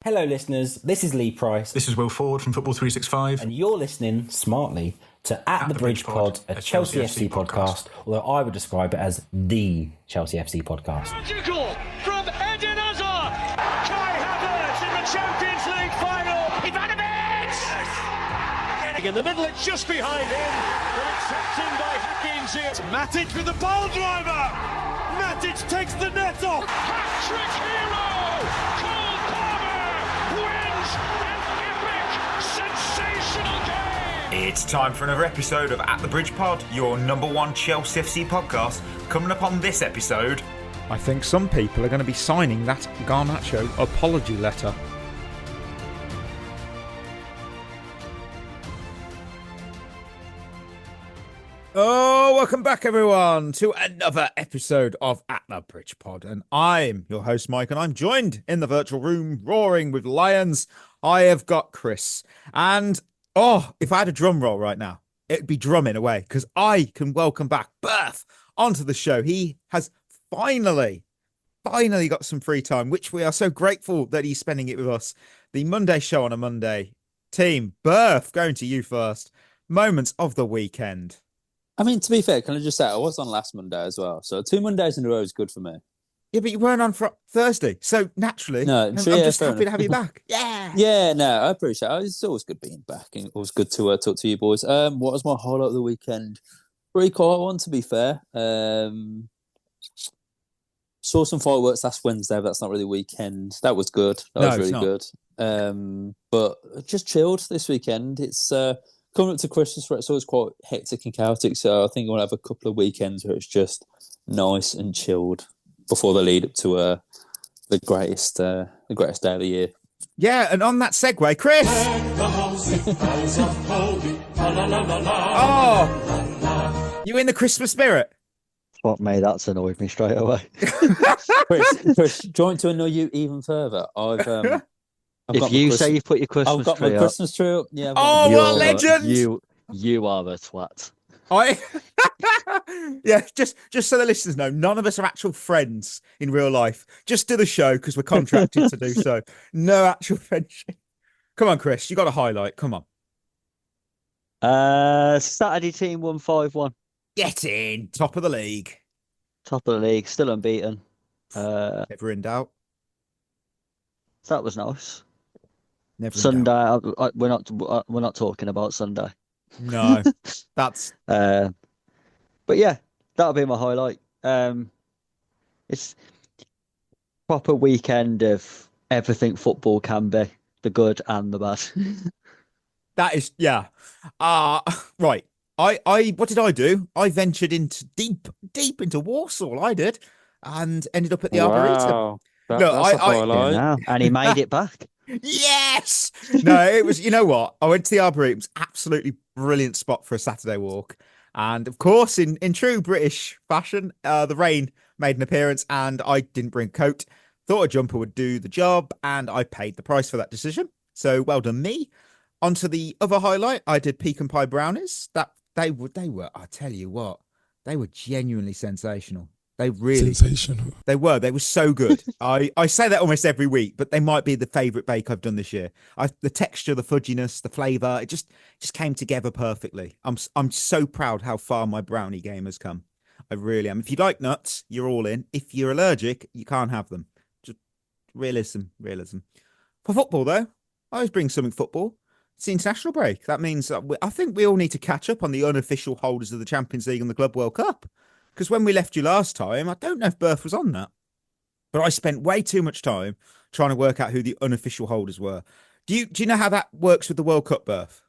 Hello, listeners. This is Lee Price. This is Will Ford from Football 365. And you're listening smartly to At the Bridge Pod, a Chelsea FC podcast, although I would describe it as the Chelsea FC podcast. Magical from Eden Hazard! Kai Havertz in the Champions League final! Ivanovic! Yes. In the middle, it's just behind him, but it's tapped in by Hakim. Matic with the ball driver! Matic takes the net off! Hat-trick hero! Cole Palmer wins an epic, sensational game! It's time for another episode of At the Bridge Pod, your number one Chelsea FC podcast. Coming up on this episode, I think some people are going to be signing that Garnacho apology letter. Oh, welcome back everyone to another episode of At the Bridge Pod. And I'm your host, Mike, and I'm joined in the virtual room roaring with lions. I have got Chris. And, if I had a drum roll right now, it'd be drumming away because I can welcome back Berth onto the show. He has finally got some free time, which we are so grateful that he's spending it with us. The Monday show on a Monday. Team, Berth, going to you first. Moments of the weekend. I mean, to be fair, can I just say, I was on last Monday as well. So 2 Mondays in a row is good for me. Yeah, but you weren't on for Thursday. So naturally, I'm just happy to have you back. Yeah. Yeah, no, I appreciate it. It's always good being back. And it was good to talk to you boys. What was my highlight of the weekend? Pretty quiet one, to be fair. Saw some fireworks last Wednesday, but that's not really weekend. That was good. That was really good. But just chilled this weekend. It's coming up to Christmas, right? So it's quite hectic and chaotic. So I think we'll have a couple of weekends where it's just nice and chilled before the lead up to the greatest day of the year. Yeah, and on that segue, Chris. You in the Christmas spirit? What, mate? That's annoyed me straight away. Chris, do you want to annoy you even further? If you say you've put your Christmas I've got tree my up, Christmas tree up. Yeah. Oh, what a legend! You are a twat. Yeah, just so the listeners know, none of us are actual friends in real life. Just do the show because we're contracted to do so. No actual friendship. Come on, Chris, you got a highlight. Come on. Saturday team won 5-1. Get in. Top of the league. Top of the league, still unbeaten. Never in doubt. That was nice. Never in Sunday, doubt. we're not talking about Sunday. No, that's. But yeah, that'll be my highlight. It's proper weekend of everything football can be, the good and the bad. That is, yeah. Right. I what did I do? I ventured into deep into Warsaw. I did, and ended up at the Arboretum. And he made it back. Yes. No, it was. You know what? I went to the Arboretum. It was absolutely brilliant spot for a Saturday walk. And of course, in true British fashion, the rain made an appearance, and I didn't bring a coat. Thought a jumper would do the job, and I paid the price for that decision. So well done, me. Onto the other highlight, I did pecan pie brownies. That they were. I tell you what, they were genuinely sensational. They were so good. I say that almost every week, but they might be the favourite bake I've done this year. The texture, the fudginess, the flavour, it just came together perfectly. I'm so proud how far my brownie game has come. I really am. If you like nuts, you're all in. If you're allergic, you can't have them. Just realism. For football, though, I always bring something football. It's the international break. That means I think we all need to catch up on the unofficial holders of the Champions League and the Club World Cup. Because when we left you last time, I don't know if Berth was on that, but I spent way too much time trying to work out who the unofficial holders were. Do you know how that works with the World Cup, Berth?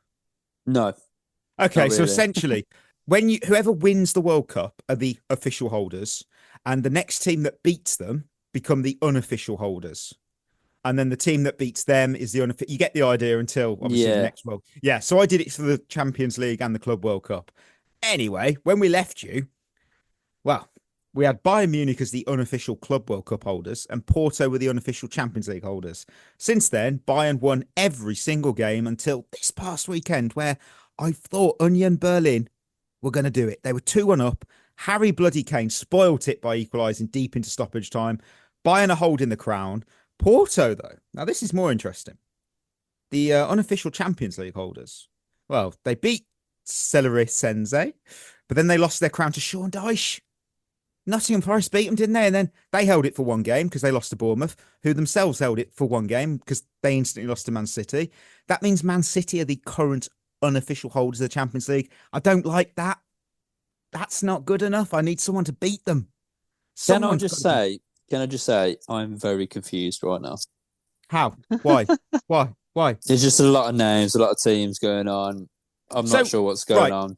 No. Okay, so essentially, whoever wins the World Cup are the official holders, and the next team that beats them become the unofficial holders. And then the team that beats them is the unofficial. You get the idea until obviously the next World. Yeah, so I did it for the Champions League and the Club World Cup. Anyway, when we left you, well, we had Bayern Munich as the unofficial Club World Cup holders and Porto were the unofficial Champions League holders. Since then, Bayern won every single game until this past weekend where I thought Union Berlin were going to do it. They were 2-1 up. Harry Bloody Kane spoilt it by equalising deep into stoppage time. Bayern are holding the crown. Porto, though. Now, this is more interesting. The unofficial Champions League holders. Well, they beat Celery Sense, but then they lost their crown to Sean Dyche. Nottingham Forest beat them, didn't they? And then they held it for one game because they lost to Bournemouth, who themselves held it for one game because they instantly lost to Man City. That means Man City are the current unofficial holders of the Champions League. I don't like that. That's not good enough. I need someone to beat them. Can I just say, I'm very confused right now. How? Why? Why? There's just a lot of names, a lot of teams going on. I'm not sure what's going on.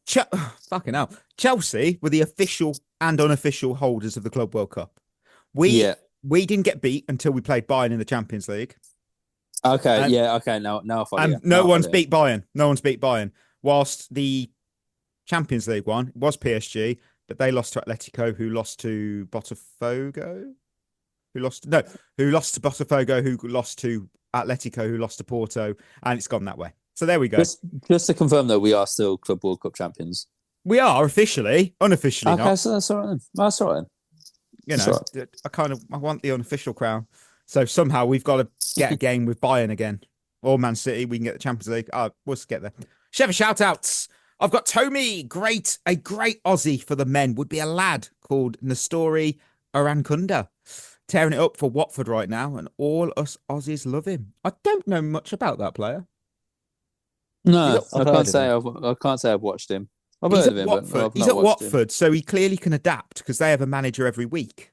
Fucking hell. Chelsea were the official and unofficial holders of the Club World Cup. We didn't get beat until we played Bayern in the Champions League. Okay, Now I follow you. No one's beat Bayern. No one's beat Bayern. Whilst the Champions League one was PSG, but they lost to Atletico, who lost to Botafogo. Who lost to Botafogo, who lost to Atletico, who lost to Porto, and it's gone that way. So there we go. Just to confirm, though, we are still Club World Cup champions. We are officially, unofficially not. Okay, so that's all right then. That's all right then. You know, I want the unofficial crown. So somehow we've got to get a game with Bayern again. Or Man City, we can get the Champions League. We'll get there. Shevva shout-outs. I've got Tommy, a great Aussie for the men. Would be a lad called Nestori Arankunda. Tearing it up for Watford right now, and all us Aussies love him. I don't know much about that player. No, I can't say I've watched him. I've heard of him, but he's at Watford, so he clearly can adapt because they have a manager every week.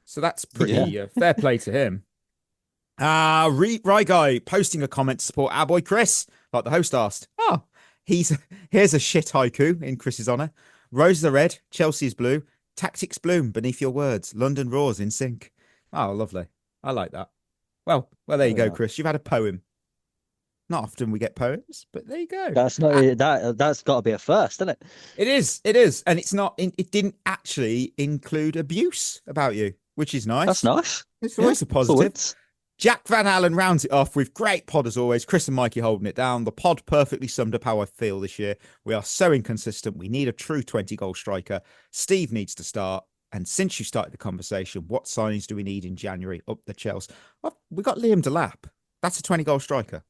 So that's pretty fair play to him. Right guy posting a comment to support our boy Chris, like the host asked. Here's a shit haiku in Chris's honour. Roses are red, Chelsea's blue, tactics bloom beneath your words, London roars in sync. Oh, lovely. I like that. Well, there you go, Chris. You've had a poem. Not often we get poems, but there you go. That's got to be a first, isn't it? It is, and it's not. It didn't actually include abuse about you, which is nice. That's nice. It's always a positive. Jack Van Allen rounds it off with great pod as always. Chris and Mikey holding it down. The pod perfectly summed up how I feel this year. We are so inconsistent. We need a true 20-goal striker. Steve needs to start. And since you started the conversation, what signings do we need in January up the Chelsea? Well, we got Liam Delap. That's a 20-goal striker.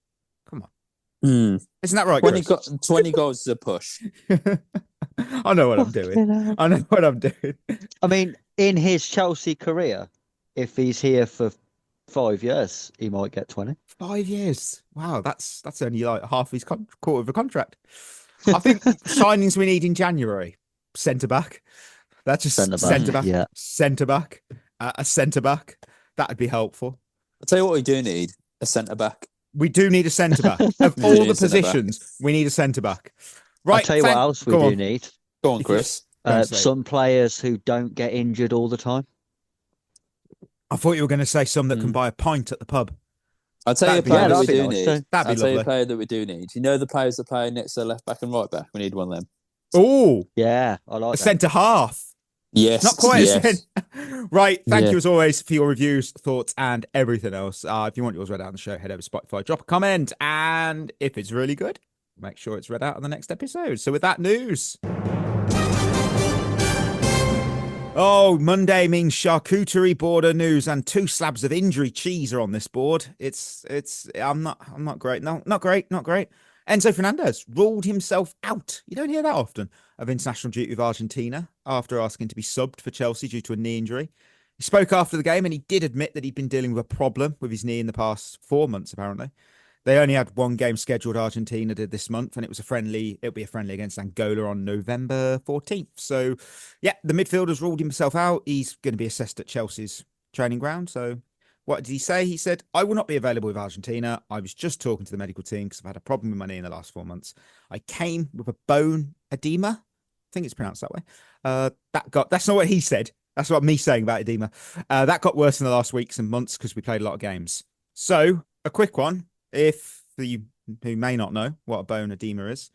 Come on. Isn't that right, Chris? 20 goals is a push. I know what I'm doing. I mean, in his Chelsea career, if he's here for 5 years, he might get 20. 5 years. Wow, that's only like half his quarter of a contract. I think signings we need in January. Centre-back. That's just centre-back. Yeah. Centre-back. A centre-back. That'd be helpful. I'll tell you what we do need. A centre-back. We do need a centre-back. Of all the positions, we need a centre-back. Right. I'll tell you what else we do need. Go on, Chris. Some players who don't get injured all the time. I thought you were going to say some that can buy a pint at the pub. I'll tell you a player that we do need. That'd be lovely. I'll tell you a player that we do need. You know the players that play next to the left back and right back? We need one of them. Oh. Yeah, I like a centre-half. Yes. Not quite a centre. Right. Thank you as always for your reviews, thoughts, and everything else. If you want yours read out on the show, head over to Spotify, drop a comment, and if it's really good, make sure it's read out on the next episode. So with that news... Oh, Monday means charcuterie border news, and 2 slabs of injury cheese are on this board. I'm not great. No, not great. Enzo Fernandez ruled himself out. You don't hear that often of international duty with Argentina after asking to be subbed for Chelsea due to a knee injury. He spoke after the game and he did admit that he'd been dealing with a problem with his knee in the past 4 months, apparently. They only had one game scheduled, Argentina did this month, and it'll be a friendly against Angola on November 14th. So, yeah, the midfielder's ruled himself out. He's going to be assessed at Chelsea's training ground. So, what did he say? He said, I will not be available with Argentina. I was just talking to the medical team because I've had a problem with my knee in the last 4 months. I came with a bone edema. I think it's pronounced that way. That's not what he said. That's what me saying about edema. That got worse in the last weeks and months because we played a lot of games. So, a quick one. If you who may not know what a bone edema is,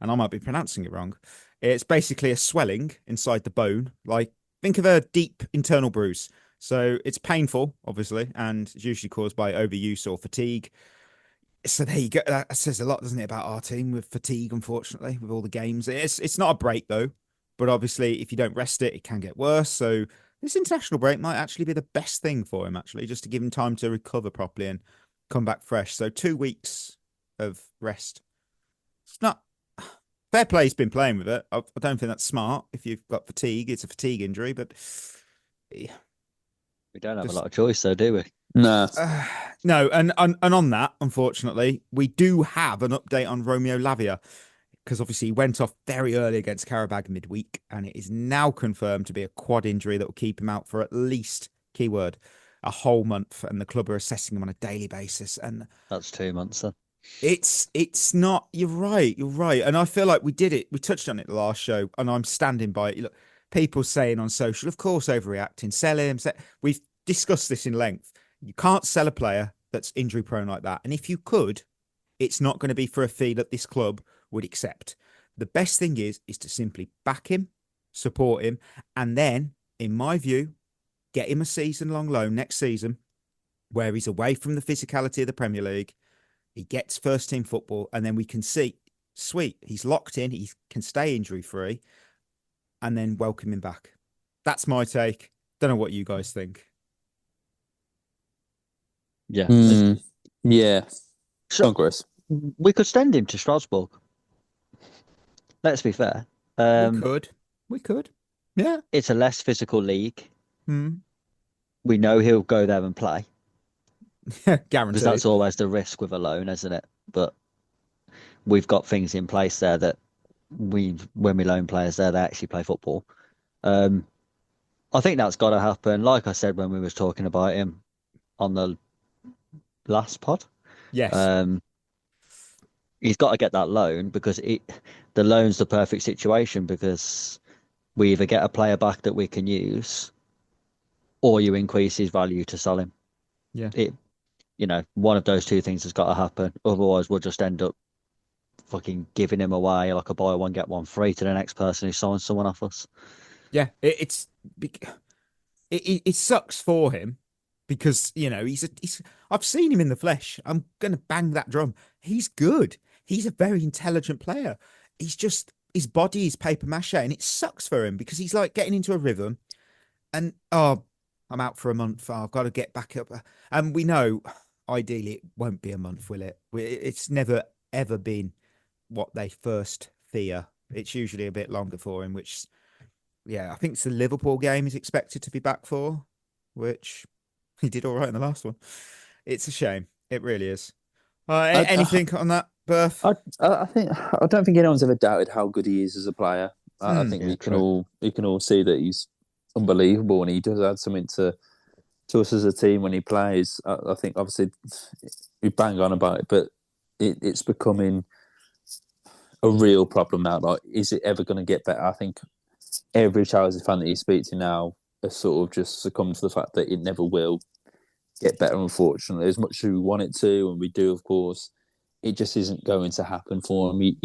and I might be pronouncing it wrong, it's basically a swelling inside the bone. Like, think of a deep internal bruise. So it's painful, obviously, and it's usually caused by overuse or fatigue. So there you go. That says a lot, doesn't it, about our team with fatigue, unfortunately, with all the games. It's not a break, though. But obviously, if you don't rest it, it can get worse. So this international break might actually be the best thing for him, actually, just to give him time to recover properly and come back fresh. So 2 weeks of rest. It's not fair play. He's been playing with it. I don't think that's smart. If you've got fatigue, it's a fatigue injury, but We don't have a lot of choice, though, do we? No. No, and on that, unfortunately, we do have an update on Romeo Lavia, because obviously he went off very early against Karabag midweek, and it is now confirmed to be a quad injury that will keep him out for at least, keyword, a whole month, and the club are assessing him on a daily basis. And that's 2 months then. It's not. You're right. And I feel like we did it. We touched on it the last show, and I'm standing by it. Look, people saying on social, of course, overreacting, sell him. We've discussed this in length. You can't sell a player that's injury prone like that. And if you could, it's not going to be for a fee that this club would accept. The best thing is to simply back him, support him, and then, in my view, get him a season-long loan next season where he's away from the physicality of the Premier League. He gets first-team football, and then we can see, sweet, he's locked in, he can stay injury-free, and then welcome him back. That's my take. Don't know what you guys think. Yeah. Yeah. So, Congress. we could send him to Strasbourg. Let's be fair. We could. Yeah. It's a less physical league. Hmm. We know he'll go there and play. Guaranteed. Because that's always the risk with a loan, isn't it? But we've got things in place there that when we loan players there, they actually play football. I think that's got to happen. Like I said when we was talking about him on the last pod. Yes. He's got to get that loan because the loan's the perfect situation, because we either get a player back that we can use, or you increase his value to sell him. Yeah. One of those two things has got to happen. Otherwise, we'll just end up fucking giving him away like a buy one get one free to the next person who signs someone off us. Yeah, it sucks for him because I've seen him in the flesh. I'm gonna bang that drum. He's good. He's a very intelligent player. He's just, his body is paper mache, and it sucks for him because he's like getting into a rhythm, and I'm out for a month. I've got to get back up, and we know ideally it won't be a month, will it? It's never ever been what they first fear. It's usually a bit longer for him, which. Yeah, I think it's the Liverpool game he's expected to be back for, which he did all right in the last one. It's a shame. It really is. Anything on that, Berth? I don't think anyone's ever doubted how good he is as a player. I think we can all see that he's unbelievable, and he does add something to us as a team when he plays. I think obviously we bang on about it, but it's becoming a real problem now. Like, is it ever going to get better? I think every Chelsea fan that you speak to now has sort of just succumbed to the fact that it never will get better, unfortunately. As much as we want it to, and we do, of course, it just isn't going to happen for him,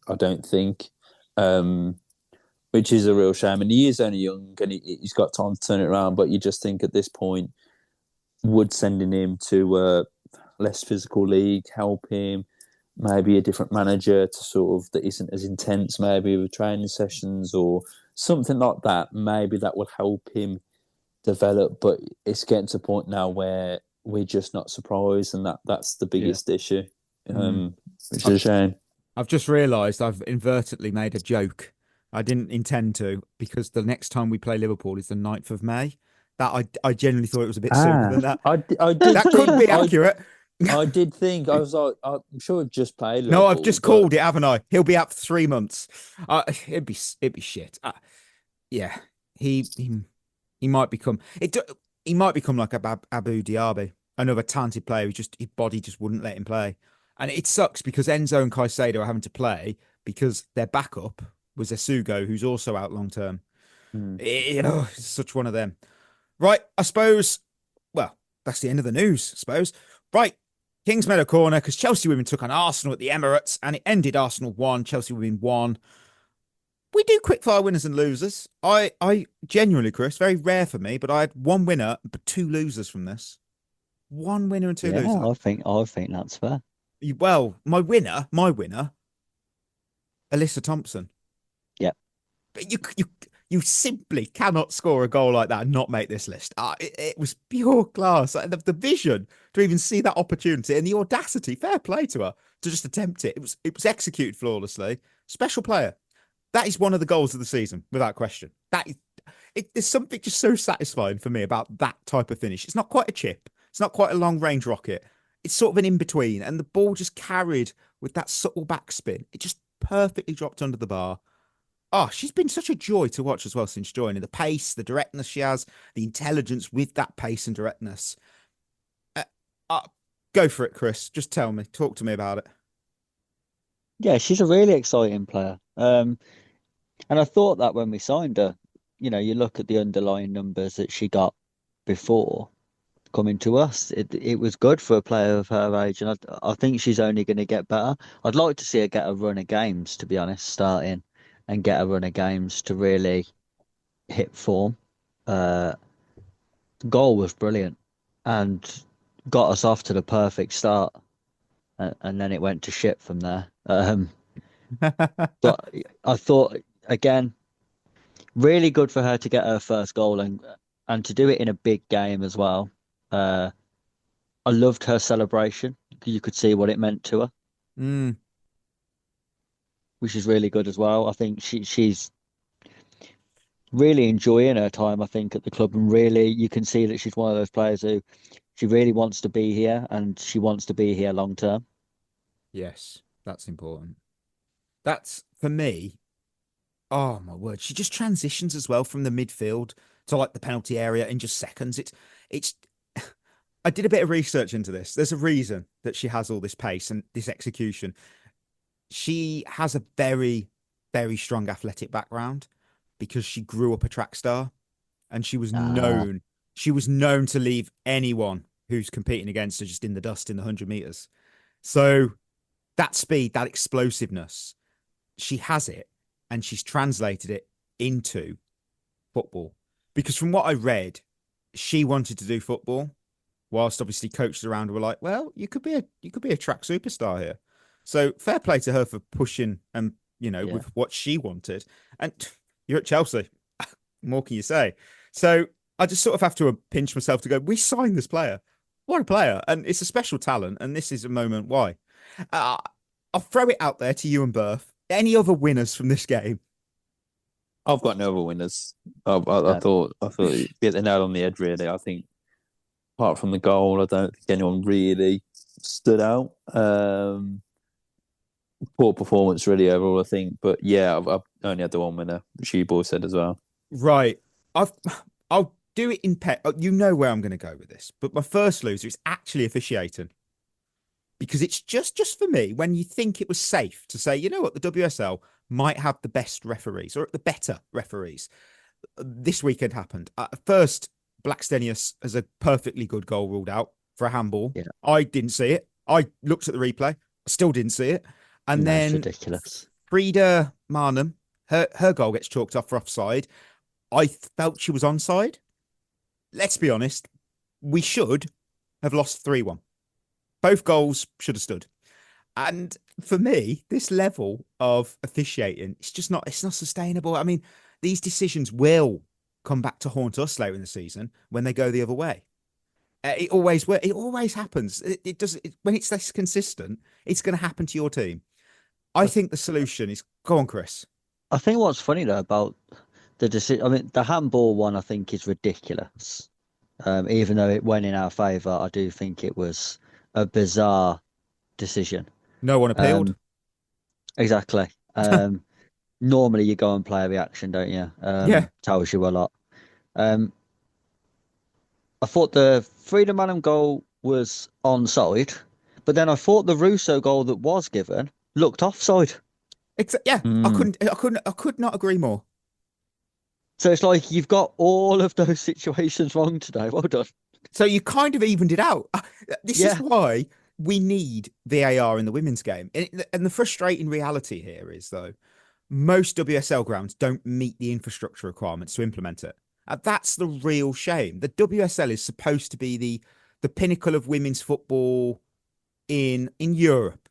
I don't think, which is a real shame. And he is only young, and he's got time to turn it around, but you just think at this point, would sending him to a less physical league help him? Maybe a different manager to sort of that isn't as intense, maybe with training sessions or something like that. Maybe that will help him develop. But it's getting to a point now where we're just not surprised, and that's the biggest issue, which is a shame. I've just realised I've inadvertently made a joke. I didn't intend to, because the next time we play Liverpool is the 9th of May. That I genuinely thought it was a bit sooner than that. I did that could be accurate. I did think, I was like, I'm sure it just played. No, I've just called it, haven't I? He'll be out for 3 months. It'd be shit. Yeah, he might become he might become like Abu Diaby, another talented player who just his body just wouldn't let him play, and it sucks because Enzo and Caicedo are having to play because their backup was Esugo, who's also out long term. It's such one of them. Right, I suppose. Well, that's the end of the news, I suppose. Right. Kingsmeadow corner, because Chelsea women took on Arsenal at the Emirates, and it ended Arsenal 1, Chelsea women 1. We do quickfire winners and losers. I genuinely, Chris, very rare for me, but I had one winner but 2 losers from this. 1 winner and 2 losers. I think that's fair. Well, my winner, Alyssa Thompson. Yeah. But You simply cannot score a goal like that and not make this list. It was pure class. The vision to even see that opportunity and the audacity, fair play to her, to just attempt it. It was executed flawlessly. Special player. That is one of the goals of the season, without question. There's something just so satisfying for me about that type of finish. It's not quite a chip. It's not quite a long range rocket. It's sort of an in-between. And the ball just carried with that subtle backspin. It just perfectly dropped under the bar. Oh, she's been such a joy to watch as well since joining. The pace, the directness she has, the intelligence with that pace and directness. Go for it, Chris. Just tell me. Talk to me about it. Yeah, she's a really exciting player. And I thought that when we signed her, you look at the underlying numbers that she got before coming to us, it was good for a player of her age. And I think she's only going to get better. I'd like to see her get a run of games, to be honest, starting and get a run of games to really hit form. The goal was brilliant and got us off to the perfect start. And then it went to shit from there. But I thought, again, really good for her to get her first goal and to do it in a big game as well. I loved her celebration. You could see what it meant to her, which is really good as well. I think she's really enjoying her time, I think, at the club. And really, you can see that she's one of those players who she really wants to be here and she wants to be here long term. Yes, that's important. That's, for me, oh my word. She just transitions as well from the midfield to like the penalty area in just seconds. It's I did a bit of research into this. There's a reason that she has all this pace and this execution. She has a very, very strong athletic background because she grew up a track star and she was known to leave anyone who's competing against her just in the dust in the 100 meters. So that speed, that explosiveness, she has it and she's translated it into football. Because from what I read, she wanted to do football, whilst obviously coaches around her were like, well, you could be a track superstar here. So fair play to her for pushing and, with what she wanted. And you're at Chelsea. What more can you say? So I just sort of have to pinch myself to go, we signed this player. What a player. And it's a special talent. And this is a moment why. I'll throw it out there to you and Berth. Any other winners from this game? I've got no other winners. I thought you hit the nail on the head, really. I think apart from the goal, I don't think anyone really stood out. Poor performance, really, overall, I think. But yeah, I've only had the one winner, which you both said as well. Right. I'll do it in pet. You know where I'm going to go with this. But my first loser is actually officiating. Because it's just for me, when you think it was safe to say, you know what, the WSL might have the best referees or the better referees. This weekend happened. First, Blackstenius has a perfectly good goal ruled out for a handball. Yeah. I didn't see it. I looked at the replay. I still didn't see it. And then ridiculous. Frida Marnham, her goal gets chalked off for offside. I felt she was onside. Let's be honest. We should have lost 3-1. Both goals should have stood. And for me, this level of officiating, it's not sustainable. I mean, these decisions will come back to haunt us later in the season when they go the other way. It always happens. It does. When it's less consistent, it's going to happen to your team. I think the solution is, go on, Chris. I think what's funny though about the decision, I mean, the handball one, I think is ridiculous. Even though it went in our favour, I do think it was a bizarre decision. No one appealed. Exactly. Normally you go and play a reaction, don't you? Tells you a lot. I thought the Freedom Manham goal was onside, but then I thought the Russo goal that was given looked offside. I could not agree more. So it's like you've got all of those situations wrong today. Well done. So you kind of evened it out. This is why we need VAR in the women's game. And the frustrating reality here is, though, most WSL grounds don't meet the infrastructure requirements to implement it. That's the real shame. The WSL is supposed to be the pinnacle of women's football in Europe.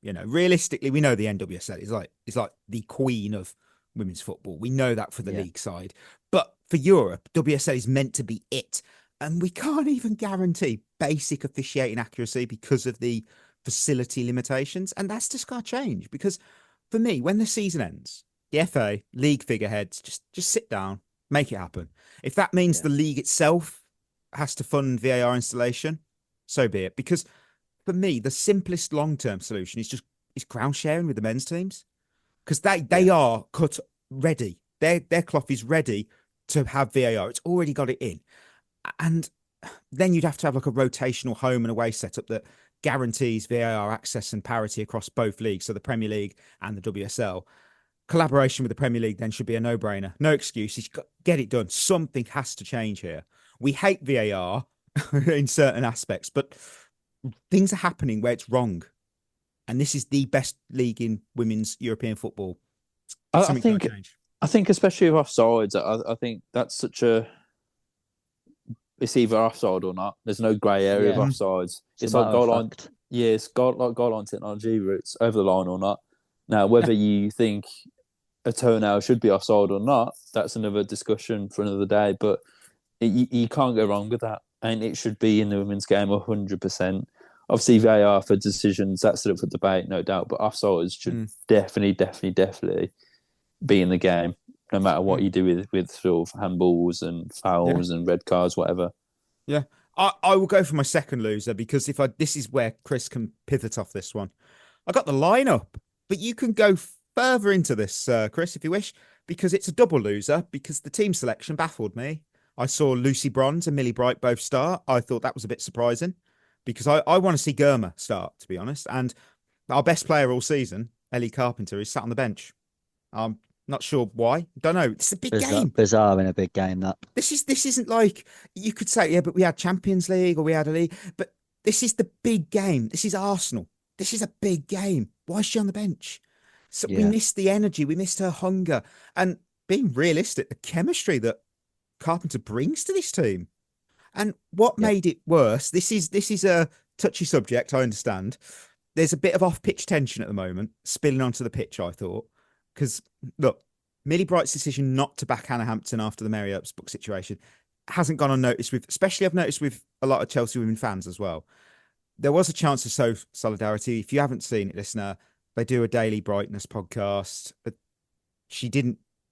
Realistically, we know the NWSL is like the queen of women's football. We know that for the league side. But for Europe, WSL is meant to be it. And we can't even guarantee basic officiating accuracy because of the facility limitations. And that's just got to change. Because for me, when the season ends, the FA, league figureheads, just sit down, make it happen. If that means the league itself has to fund VAR installation, so be it. Because for me, the simplest long-term solution is ground sharing with the men's teams. Because they are cut ready. Their cloth is ready to have VAR. It's already got it in. And then you'd have to have like a rotational home and away setup that guarantees VAR access and parity across both leagues. So the Premier League and the WSL. Collaboration with the Premier League then should be a no-brainer. No excuses. Get it done. Something has to change here. We hate VAR in certain aspects, but things are happening where it's wrong. And this is the best league in women's European football. I think especially with offsides, I think that's such a... It's either offside or not. There's no grey area of offsides. It's like goal line. Yeah, it's goal line technology, where it's over the line or not. Now, whether you think a turnout should be offside or not, that's another discussion for another day. But you can't go wrong with that, and it should be in the women's game 100%. Obviously, VAR for decisions, that's up for debate, no doubt. But offsides should definitely be in the game, no matter what you do with sort of handballs and fouls and red cards, whatever. Yeah, I will go for my second loser because this is where Chris can pivot off this one. I got the lineup, but you can go further into this, Chris, if you wish, because it's a double loser because the team selection baffled me. I saw Lucy Bronze and Millie Bright both start. I thought that was a bit surprising because I want to see Germa start, to be honest. And our best player all season, Ellie Carpenter, is sat on the bench. Not sure why. Don't know. It's a big game. Bizarre in a big game, that. This isn't like you could say, yeah, but we had Champions League or we had a league. But this is the big game. This is Arsenal. This is a big game. Why is she on the bench? So we missed the energy. We missed her hunger. And being realistic, the chemistry that Carpenter brings to this team. And what made it worse, this is a touchy subject, I understand. There's a bit of off-pitch tension at the moment, spilling onto the pitch, I thought. Because, look, Millie Bright's decision not to back Hannah Hampton after the Mary Earps book situation hasn't gone unnoticed especially I've noticed with a lot of Chelsea women fans as well. There was a chance of solidarity. If you haven't seen it, listener, they do a daily brightness podcast. But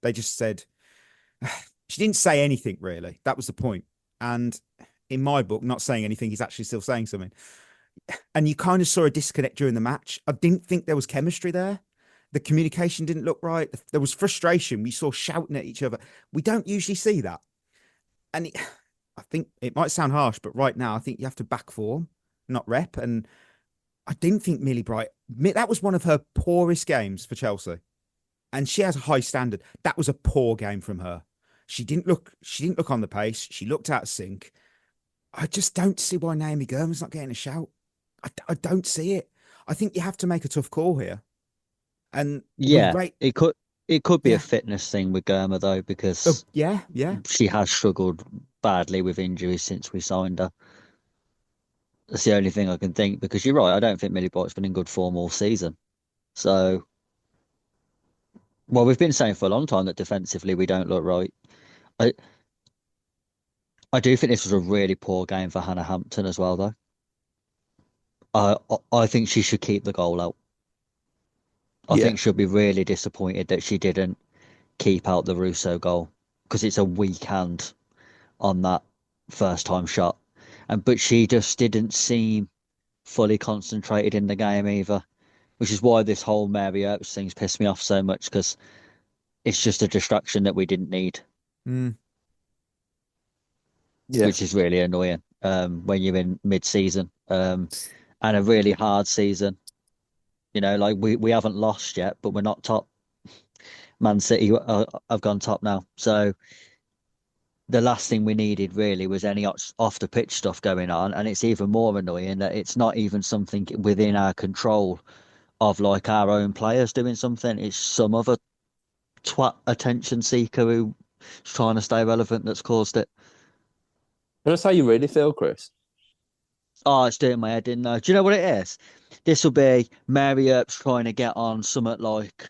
they just said, she didn't say anything really. That was the point. And in my book, not saying anything, he's actually still saying something. And you kind of saw a disconnect during the match. I didn't think there was chemistry there. The communication didn't look right. There was frustration. We saw shouting at each other. We don't usually see that. And I think it might sound harsh, but right now I think you have to back form, not rep. And I didn't think Millie Bright, that was one of her poorest games for Chelsea. And she has a high standard. That was a poor game from her. She didn't look on the pace. She looked out of sync. I just don't see why Naomi Gurman's not getting a shout. I don't see it. I think you have to make a tough call here. And it could be a fitness thing with Germa though, because she has struggled badly with injuries since we signed her. That's the only thing I can think, because you're right, I don't think Millie Bright's been in good form all season. So, well, we've been saying for a long time that defensively we don't look right. I do think this was a really poor game for Hannah Hampton as well, though. I think she should keep the goal out. I think she'll be really disappointed that she didn't keep out the Russo goal, because it's a weak hand on that first time shot. But she just didn't seem fully concentrated in the game either, which is why this whole Mary Earps thing's pissed me off so much, because it's just a distraction that we didn't need. Which is really annoying when you're in mid-season and a really hard season. You know, like we haven't lost yet, but we're not top. Man City have gone top now. So the last thing we needed really was any off the pitch stuff going on. And it's even more annoying that it's not even something within our control of like our own players doing something. It's some other twat attention seeker who's trying to stay relevant that's caused it. That's how you really feel, Chris. Oh, it's doing my head in though. Do you know what it is? This will be Mary Earps trying to get on something like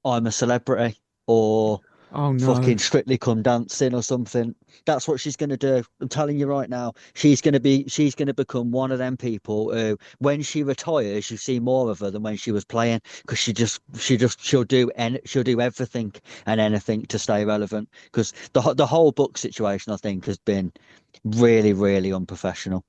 I'm a celebrity. or Oh no. fucking Strictly Come Dancing or something. That's what she's going to do. I'm telling you right now, she's going to become one of them people who, when she retires, you see more of her than when she was playing, because she'll do everything and anything to stay relevant. Because the whole book situation, I think, has been really, really unprofessional.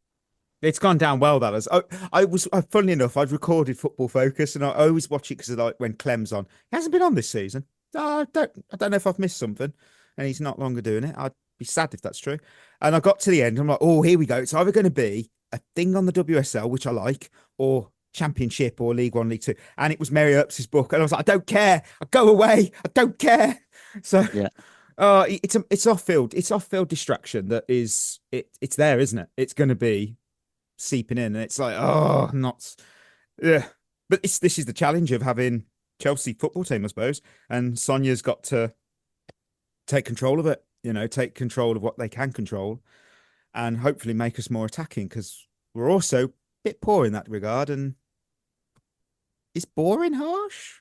It's gone down well. That is. I was funnily enough, I'd recorded Football Focus, and I always watch it because like when Clem's on. He hasn't been on this season. I don't know if I've missed something, and he's not longer doing it. I'd be sad if that's true. And I got to the end. I'm like, oh, here we go. It's either going to be a thing on the WSL, which I like, or Championship or League One, League Two. And it was Mary Earps's book, and I was like, I don't care. I go away. I don't care. So Yeah. it's off field. It's off field distraction that is it's there, isn't it? It's going to be seeping in, and it's like, oh, not, yeah. But this is the challenge of having Chelsea football team, I suppose. And Sonia's got to take control of it, take control of what they can control, and hopefully make us more attacking, because we're also a bit poor in that regard. And is boring harsh?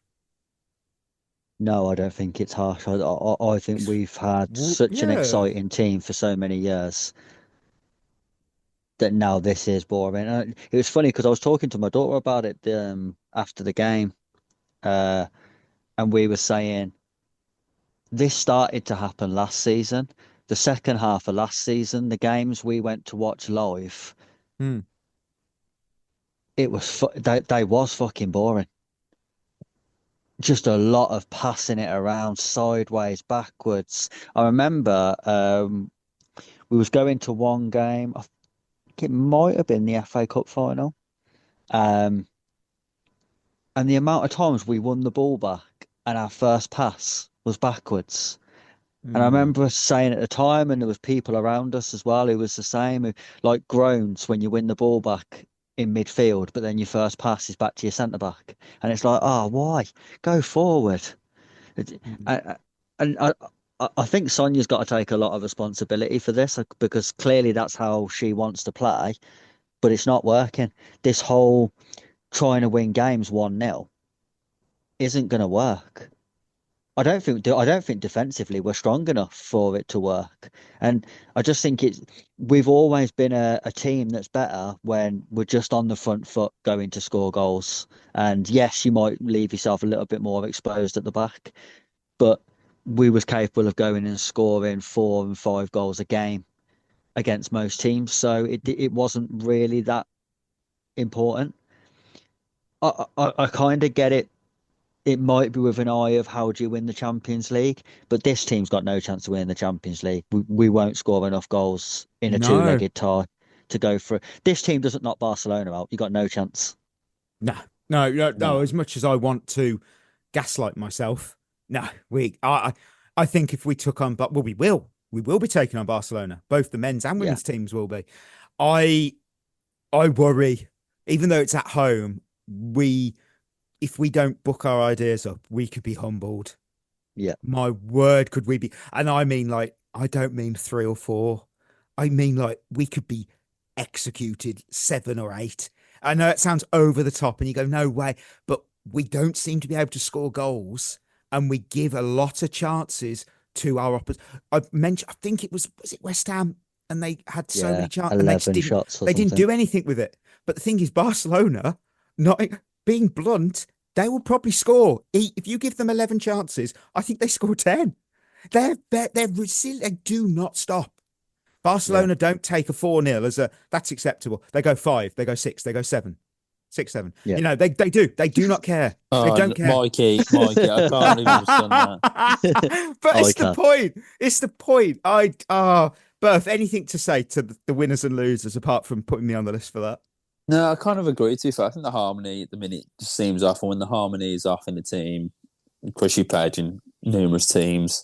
No, I don't think it's harsh. I think we've had such an exciting team for so many years that now this is boring. It was funny because I was talking to my daughter about it after the game, and we were saying this started to happen last season. The second half of last season, the games we went to watch live, it was they was fucking boring. Just a lot of passing it around sideways, backwards. I remember we was going to one game. I think it might have been the FA Cup final. And the amount of times we won the ball back and our first pass was backwards. And I remember us saying at the time, and there was people around us as well who was the same, who like groans when you win the ball back in midfield, but then your first pass is back to your centre back, and it's like, oh, why? Go forward. And I think Sonia's got to take a lot of responsibility for this, because clearly that's how she wants to play, but it's not working. This whole trying to win games 1-0 isn't going to work. I don't think defensively we're strong enough for it to work. And I just think we've always been a team that's better when we're just on the front foot going to score goals. And yes, you might leave yourself a little bit more exposed at the back, but we was capable of going and scoring 4 and 5 goals a game against most teams. So it wasn't really that important. I kind of get it. It might be with an eye of how do you win the Champions League, but this team's got no chance of winning the Champions League. We won't score enough goals in a two-legged tie to go for it. This team doesn't knock Barcelona out. You got no chance. No. As much as I want to gaslight myself, no. I think if we took on, but we will be taking on Barcelona. Both the men's and women's teams will be. I worry, even though it's at home, if we don't book our ideas up, we could be humbled. Yeah. My word, could we be? And I mean, like, I don't mean 3 or 4. I mean, like, we could be executed 7 or 8. I know it sounds over the top and you go, no way, but we don't seem to be able to score goals, and we give a lot of chances to our opposition. I think it was it West Ham, and they had so many chances. 11 shots. They didn't do anything with it. But the thing is, Barcelona, not being blunt, they will probably score. If you give them 11 chances, I think they score 10. They're resilient. They do not stop. Barcelona don't take a 4-0 as that's acceptable. They go 5, they go 6, they go 7. 6, 7. Yeah. They do. They do not care. They don't care. Mikey, I can't believe you've done that. But it's the point. It's the point. Berth, anything to say to the winners and losers apart from putting me on the list for that? No, I kind of agree to you. I think the harmony at the minute just seems off, and when the harmony is off in the team, of course you played in numerous teams,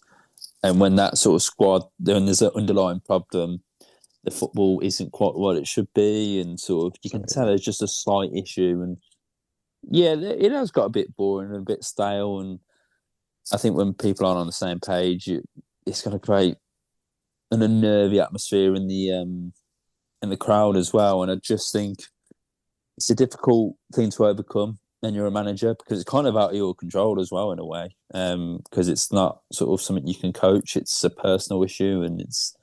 and when that sort of squad, then there's an underlying problem, the football isn't quite what it should be, and sort of you can tell there's just a slight issue, and yeah, it has got a bit boring and a bit stale, and I think when people aren't on the same page, it's going to create an unnervy atmosphere in the crowd as well, and I just think it's a difficult thing to overcome. and you're a manager, because it's kind of out of your control as well in a way, because it's not sort of something you can coach. It's a personal issue, and it's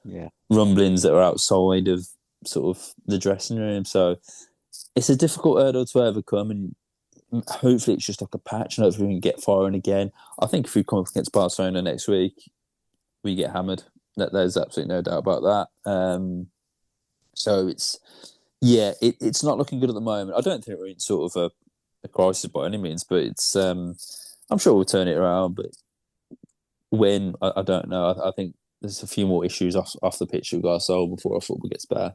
rumblings that are outside of sort of the dressing room. So it's a difficult hurdle to overcome, and hopefully it's just like a patch, and hopefully we can get firing again. I think if we come up against Barcelona next week, we get hammered. There's absolutely no doubt about that. So it's not looking good at the moment. I don't think we're in sort of a crisis by any means, but it's I'm sure we'll turn it around. But when, I don't know. I think there's a few more issues off the pitch we've got to solve before our football gets better.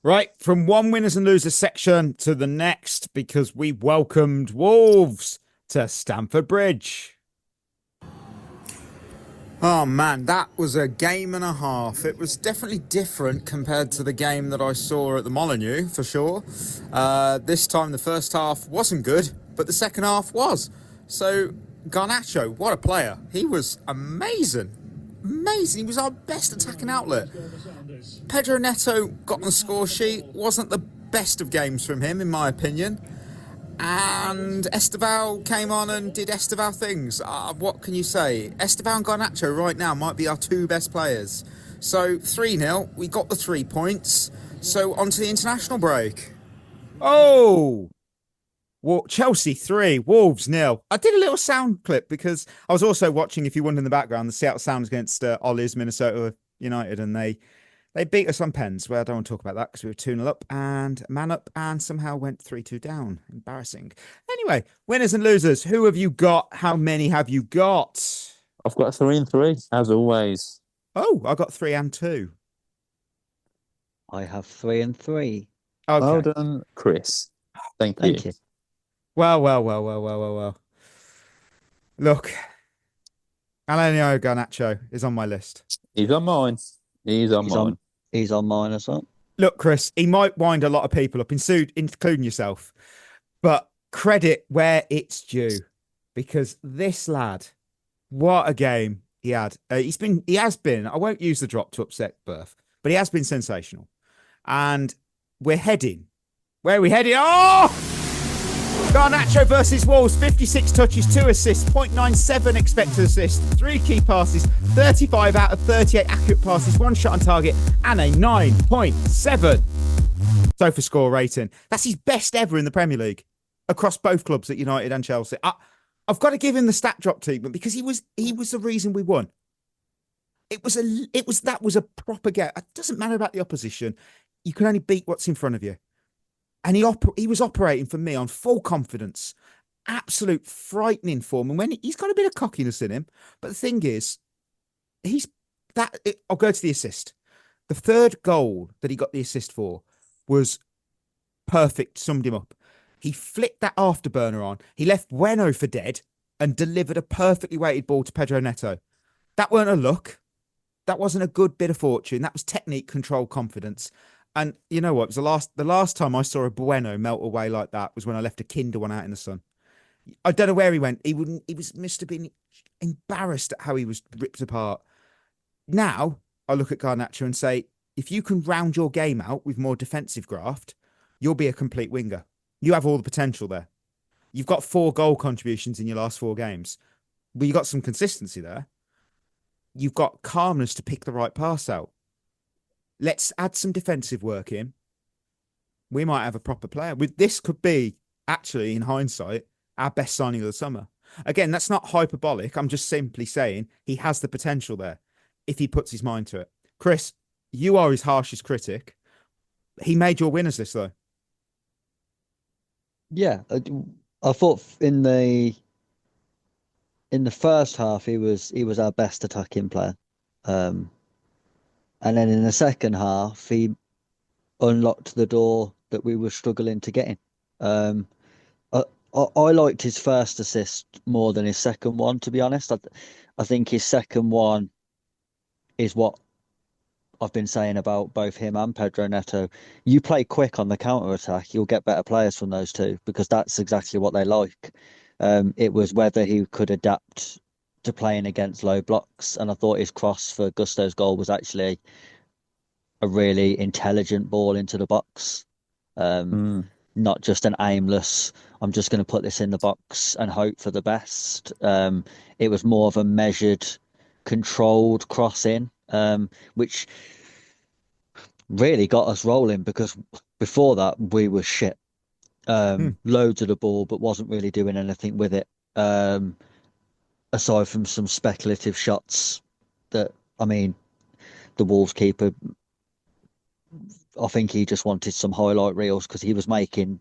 Right, from one winners and losers section to the next, because we welcomed Wolves to Stamford Bridge. Oh man, that was a game and a half. It was definitely different compared to the game that I saw at the Molineux, for sure. This time the first half wasn't good, but the second half was. So Garnacho, what a player. He was amazing. Amazing. He was our best attacking outlet. Pedro Neto got on the score sheet. Wasn't the best of games from him, in my opinion. And Estevao came on and did Estevao things. What can you say? Estevao and Garnacho right now might be our two best players. So 3-0, we got the 3 points. So on to the international break. Oh! Well, Chelsea 3, Wolves 0. I did a little sound clip because I was also watching, if you wonder in the background, the Seattle Sounders against Ollie's Minnesota United, and they beat us on pens. Well, I don't want to talk about that because we were 2-0 up and man up and somehow went 3-2 down. Embarrassing. Anyway, winners and losers. Who have you got? How many have you got? I've got 3 and 3, as always. Oh, I got 3 and 2. I have 3 and 3. Okay. Well done, Chris. Thank you. Well. Look, Alejandro Garnacho is on my list. He's on mine. He's on mine as well. Look, Chris, he might wind a lot of people up, including yourself, but credit where it's due, because this lad, what a game he had. He has been, I won't use the drop to upset Berth, but he has been sensational. And we're heading. Where are we heading? Oh! Garnacho versus Wolves, 56 touches, 2 assists, 0.97 expected assists, 3 key passes, 35 out of 38 accurate passes, 1 shot on target, and a 9.7 SOFA score rating. That's his best ever in the Premier League across both clubs at United and Chelsea. I've got to give him the stat drop treatment because he was the reason we won. That was a proper game. It doesn't matter about the opposition. You can only beat what's in front of you. And he was operating for me on full confidence, absolute frightening form. And when he's got a bit of cockiness in him, but the thing is, I'll go to the assist. The third goal that he got the assist for was perfect, summed him up. He flicked that afterburner on. He left Bueno for dead and delivered a perfectly weighted ball to Pedro Neto. That weren't a luck. That wasn't a good bit of fortune. That was technique, control, confidence. And you know what? It was the last time I saw a Bueno melt away like that was when I left a Kinder one out in the sun. I don't know where he went. He must have been embarrassed at how he was ripped apart. Now I look at Garnacho and say, if you can round your game out with more defensive graft, you'll be a complete winger. You have all the potential there. You've got 4 goal contributions in your last 4 games, but you got some consistency there. You've got calmness to pick the right pass out. Let's add some defensive work in. We might have a proper player. This could be, actually, in hindsight, our best signing of the summer. Again, that's not hyperbolic. I'm just simply saying he has the potential there if he puts his mind to it. Chris, you are his harshest critic. He made your winners list, though. Yeah, I thought in the first half he was our best attacking player. And then in the second half, he unlocked the door that we were struggling to get in. I liked his first assist more than his second one, to be honest. I think his second one is what I've been saying about both him and Pedro Neto. You play quick on the counter-attack, you'll get better players from those two, because that's exactly what they like. It was whether he could adapt to playing against low blocks, and I thought his cross for Gusto's goal was actually a really intelligent ball into the box. not just an aimless, I'm just going to put this in the box and hope for the best. It was more of a measured, controlled cross in, which really got us rolling because before that we were shit. Loads of the ball, but wasn't really doing anything with it. Aside from some speculative shots that, I mean, the Wolves keeper, I think he just wanted some highlight reels because he was making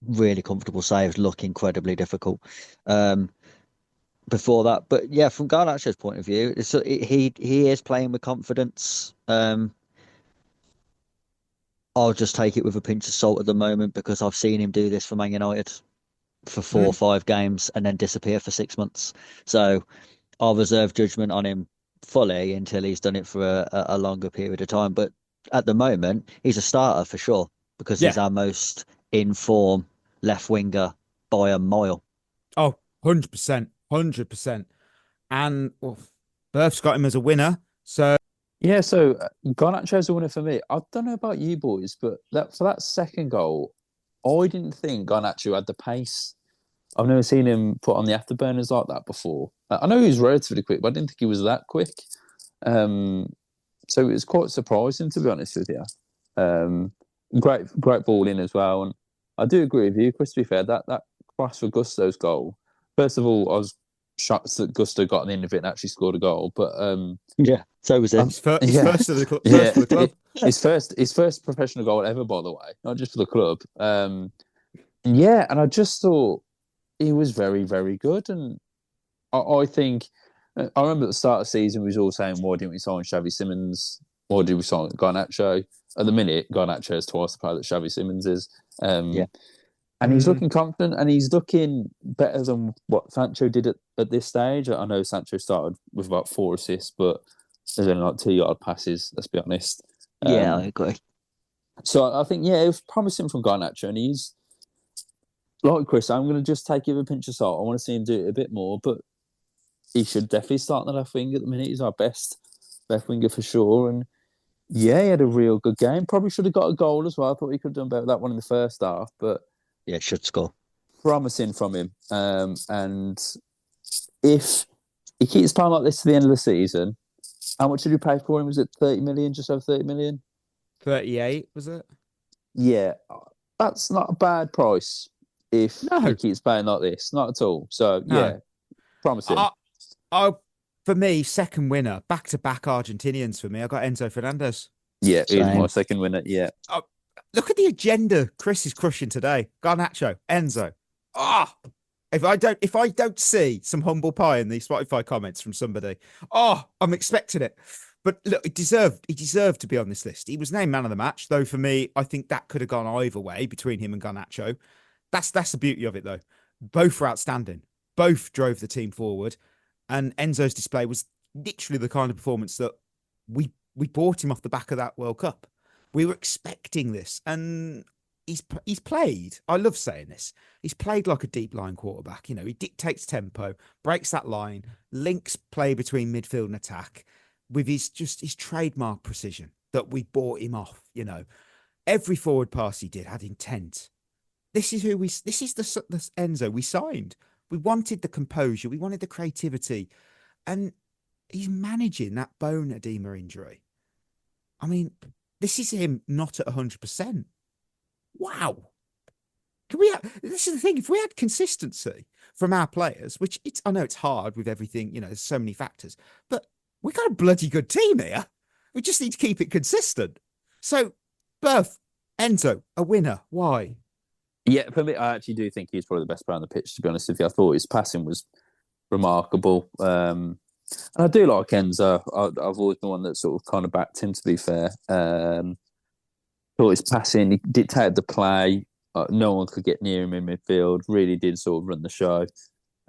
really comfortable saves look incredibly difficult before that. But yeah, from Garnacho's point of view, he is playing with confidence. I'll just take it with a pinch of salt at the moment because I've seen him do this for Man United for 4 or 5 games and then disappear for 6 months. So I'll reserve judgment on him fully until he's done it for a longer period of time. But at the moment, he's a starter for sure because he's our most in form left winger by a mile. Oh, 100%. 100%. And Berth's got him as a winner. So yeah, so Garnacho's a winner for me. I don't know about you boys, but for that second goal, I didn't think Garnacho had the pace. I've never seen him put on the afterburners like that before. I know he was relatively quick, but I didn't think he was that quick. So it was quite surprising, to be honest with you. Great ball in as well. And I do agree with you, Chris, to be fair, that cross for Gusto's goal. First of all, I was shocked that Gusto got on the end of it and actually scored a goal. But yeah, so was it. His first for the club. His first professional goal ever, by the way, not just for the club. And I just thought he was very, very good. And I think, I remember at the start of the season, we was all saying, why didn't we sign Xavi Simons? Why did we sign Garnacho? At the minute, Garnacho is twice the player that Xavi Simons is. And he's looking confident and he's looking better than what Sancho did at this stage. I know Sancho started with about 4 assists, but there's only like 2-yard passes, let's be honest. Yeah, I agree. So I think, it was promising from Garnacho. And he's, like Chris, I'm going to just take it with a pinch of salt. I want to see him do it a bit more, but he should definitely start on the left wing at the minute. He's our best left winger for sure. And he had a real good game. Probably should have got a goal as well. I thought he could have done better with that one in the first half, but yeah, should score. Promising from him. And if he keeps playing like this to the end of the season, how much did you pay for him? Was it 30 million, just over 30 million? 38, was it? Yeah, that's not a bad price if he keeps playing like this. Not at all. So, promising. For me, second winner, back-to-back Argentinians for me. I got Enzo Fernandez. Yeah, he's my second winner, yeah. Look at the agenda Chris is crushing today. Garnacho, Enzo. If I don't see some humble pie in the Spotify comments from somebody, I'm expecting it. But look, he deserved to be on this list. He was named man of the match, though for me, I think that could have gone either way between him and Garnacho. That's the beauty of it, though. Both were outstanding. Both drove the team forward. And Enzo's display was literally the kind of performance that we bought him off the back of that World Cup. We were expecting this, and he's played. I love saying this. He's played like a deep line quarterback. He dictates tempo, breaks that line, links play between midfield and attack with his trademark precision that we bought him off. Every forward pass he did had intent. This is the Enzo we signed. We wanted the composure, we wanted the creativity, and he's managing that bone edema injury. I mean, this is him not at 100%. Wow. This is the thing, if we had consistency from our players, which I know it's hard with everything, there's so many factors, but we got a bloody good team here. We just need to keep it consistent. So, Berth, Enzo, a winner. Why? Yeah, for me, I actually do think he's probably the best player on the pitch, to be honest with you. I thought his passing was remarkable. And I do like Enzo. I've always been one that sort of kind of backed him, to be fair. Thought his passing, he dictated the play. No one could get near him in midfield. Really did sort of run the show.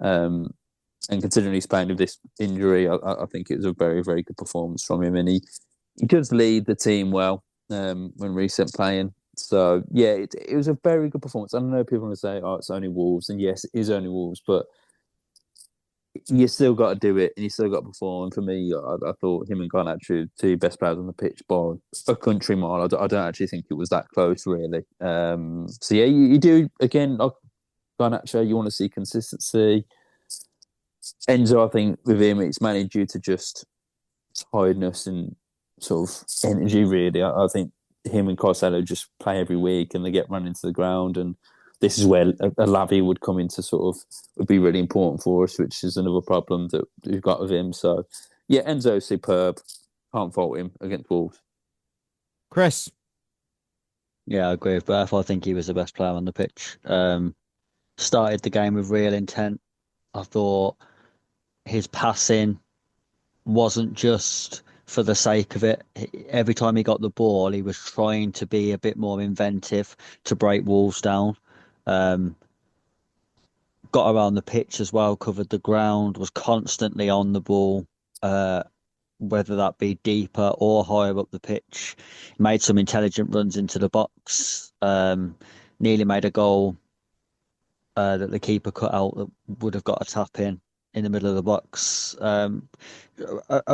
And considering he's playing with this injury, I think it was a very, very good performance from him. And he does lead the team well when recent playing. So, yeah, it was a very good performance. I know people want to say, it's only Wolves. And yes, it is only Wolves. But you still got to do it, and you still got to perform. And for me, I thought him and Garnacho, two best players on the pitch by a country mile. I don't actually think it was that close, really. So yeah, you do again. Like Garnacho, you want to see consistency. Enzo, I think with him, it's mainly due to just tiredness and sort of energy. Really, I think him and Quaresma just play every week, and they get run into the ground. And this is where a Lavia would come into would be really important for us, which is another problem that we've got with him. So yeah, Enzo's superb. Can't fault him against Wolves. Chris. Yeah, I agree with Beth. I think he was the best player on the pitch. Started the game with real intent. I thought his passing wasn't just for the sake of it. Every time he got the ball, he was trying to be a bit more inventive to break Wolves down. Got around the pitch as well, covered the ground, was constantly on the ball, whether that be deeper or higher up the pitch. Made some intelligent runs into the box. Nearly made a goal that the keeper cut out that would have got a tap in the middle of the box. A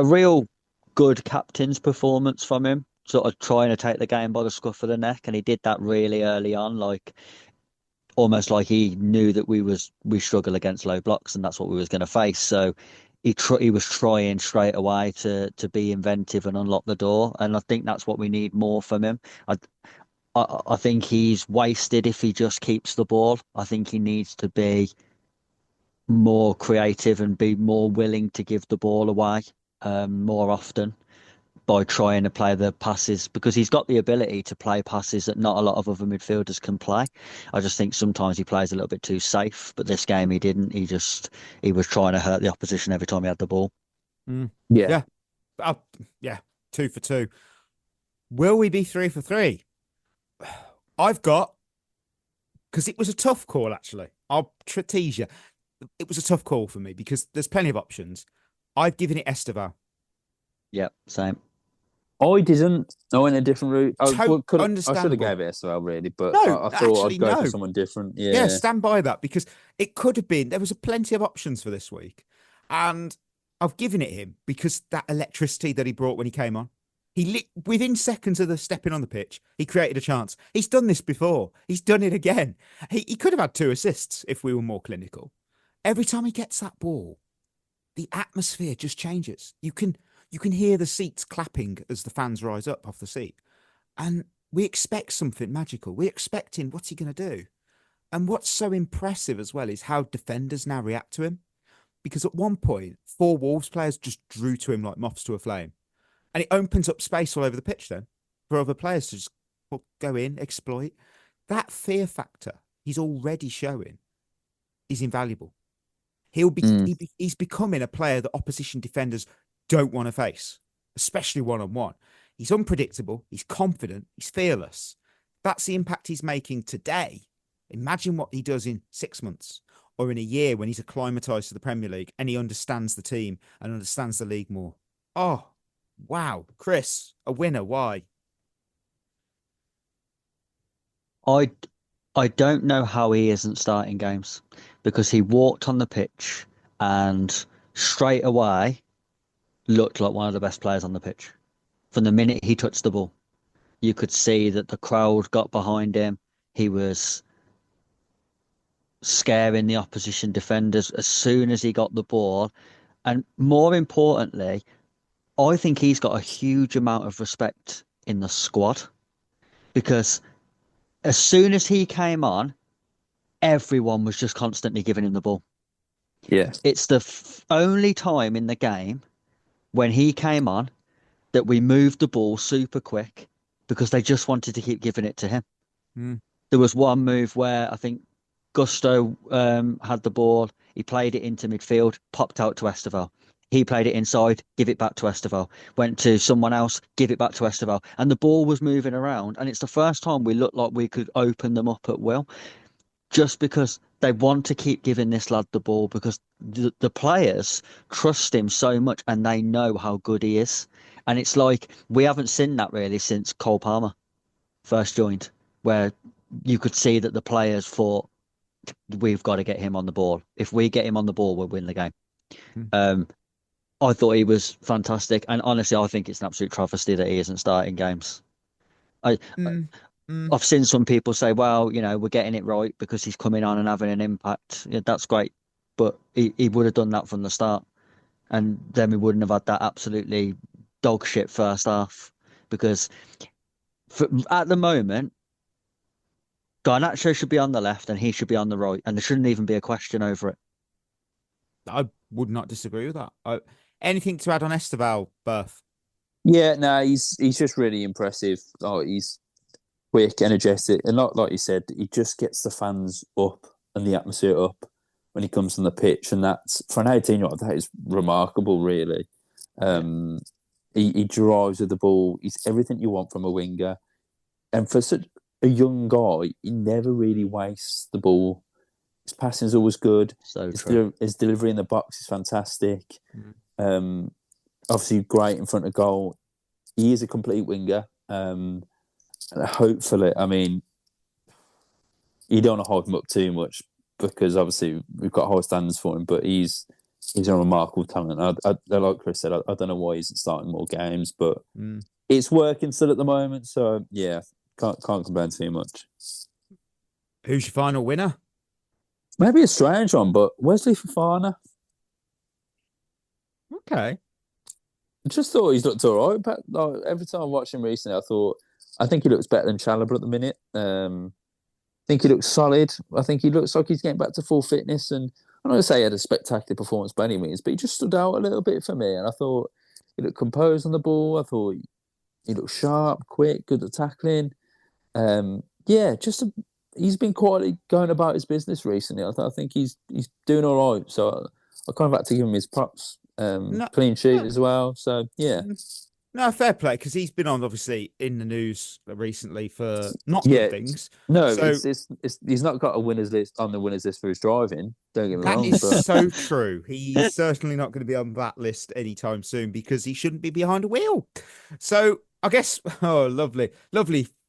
real good captain's performance from him, sort of trying to take the game by the scruff of the neck, and he did that really early on, almost like he knew that we struggle against low blocks and that's what we was going to face. So he was trying straight away to be inventive and unlock the door, and I think that's what we need more from him. I think he's wasted if he just keeps the ball. I think he needs to be more creative and be more willing to give the ball away more often by trying to play the passes, because he's got the ability to play passes that not a lot of other midfielders can play. I just think sometimes he plays a little bit too safe, but this game he didn't. He was trying to hurt the opposition every time he had the ball. Yeah. Yeah. 2 for 2. Will we be 3 for 3? I've got, because it was a tough call, actually. I'll tease you. It was a tough call for me because there's plenty of options. I've given it Estevao. Yep, same. I didn't. I went a different route. I should have Understandable. gave it Estevao, really, but No, I thought actually, I'd go no. for someone different. Yeah, stand by that, because it could have been, there was plenty of options for this week. And I've given it him because that electricity that he brought when he came on. Within seconds of the stepping on the pitch, he created a chance. He's done this before. He's done it again. He could have had 2 assists if we were more clinical. Every time he gets that ball, the atmosphere just changes. You can hear the seats clapping as the fans rise up off the seat. And we expect something magical. We're expecting, what's he going to do? And what's so impressive as well is how defenders now react to him. Because at one point, 4 Wolves players just drew to him like moths to a flame. And it opens up space all over the pitch then for other players to just go in, exploit. That fear factor he's already showing is invaluable. He's becoming a player that opposition defenders don't want to face, especially one-on-one. He's unpredictable. He's confident. He's fearless. That's the impact he's making today. Imagine what he does in 6 months or in a year when he's acclimatized to the Premier League and he understands the team and understands the league more. Oh, wow. Chris, a winner. Why? I don't know how he isn't starting games, because he walked on the pitch and straight away looked like one of the best players on the pitch. From the minute he touched the ball, you could see that the crowd got behind him. He was scaring the opposition defenders as soon as he got the ball. And more importantly, I think he's got a huge amount of respect in the squad, because as soon as he came on, everyone was just constantly giving him the ball. Yeah. It's the only time in the game when he came on that we moved the ball super quick, because they just wanted to keep giving it to him. There was one move where I think Gusto had the ball. He played it into midfield, popped out to Estevao. He played it inside, give it back to Estevao. Went to someone else, give it back to Estevao. And the ball was moving around. And it's the first time we looked like we could open them up at will. Just because they want to keep giving this lad the ball, because the players trust him so much and they know how good he is. And it's like, we haven't seen that really since Cole Palmer first joined, where you could see that the players thought, we've got to get him on the ball. If we get him on the ball, we'll win the game. I thought he was fantastic, and honestly, I think it's an absolute travesty that he isn't starting games. I, I've seen some people say, "Well, we're getting it right because he's coming on and having an impact." Yeah, that's great, but he would have done that from the start, and then we wouldn't have had that absolutely dog shit first half. Because at the moment, Garnacho should be on the left and he should be on the right, and there shouldn't even be a question over it. I would not disagree with that. Anything to add on Estevao, Berth? Yeah, no, he's just really impressive. Oh, he's quick, energetic, and like you said, he just gets the fans up and the atmosphere up when he comes on the pitch, and that's for an 18-year-old. That is remarkable, really. He drives with the ball. He's everything you want from a winger, and for such a young guy, he never really wastes the ball. His passing is always good. So true. His delivery in the box is fantastic. Obviously, great in front of goal. He is a complete winger. And hopefully, I mean, you don't want to hold him up too much because obviously we've got high standards for him, but he's a remarkable talent. I like Chris said, I don't know why he's starting more games, but it's working still at the moment. So yeah, can't complain too much. Who's your final winner? Maybe a strange one, but Wesley Fofana. Okay. I just thought he's looked all right. But like, every time I watched him recently, I think he looks better than Chalobah at the minute. I think he looks solid. I think he looks like he's getting back to full fitness. And I'm not going to say he had a spectacular performance by any means, but he just stood out a little bit for me. And I thought he looked composed on the ball. I thought he looked sharp, quick, good at tackling. He's been quietly going about his business recently. I think he's doing all right. So I kind of had to give him his props. Clean sheet as well. So yeah. No, fair play, because he's been on obviously in the news recently for not good things. No, so, he's not got a winners list on the winners list for his driving. Don't get me wrong. That is so true. He's certainly not going to be on that list anytime soon because he shouldn't be behind a wheel. So I guess, lovely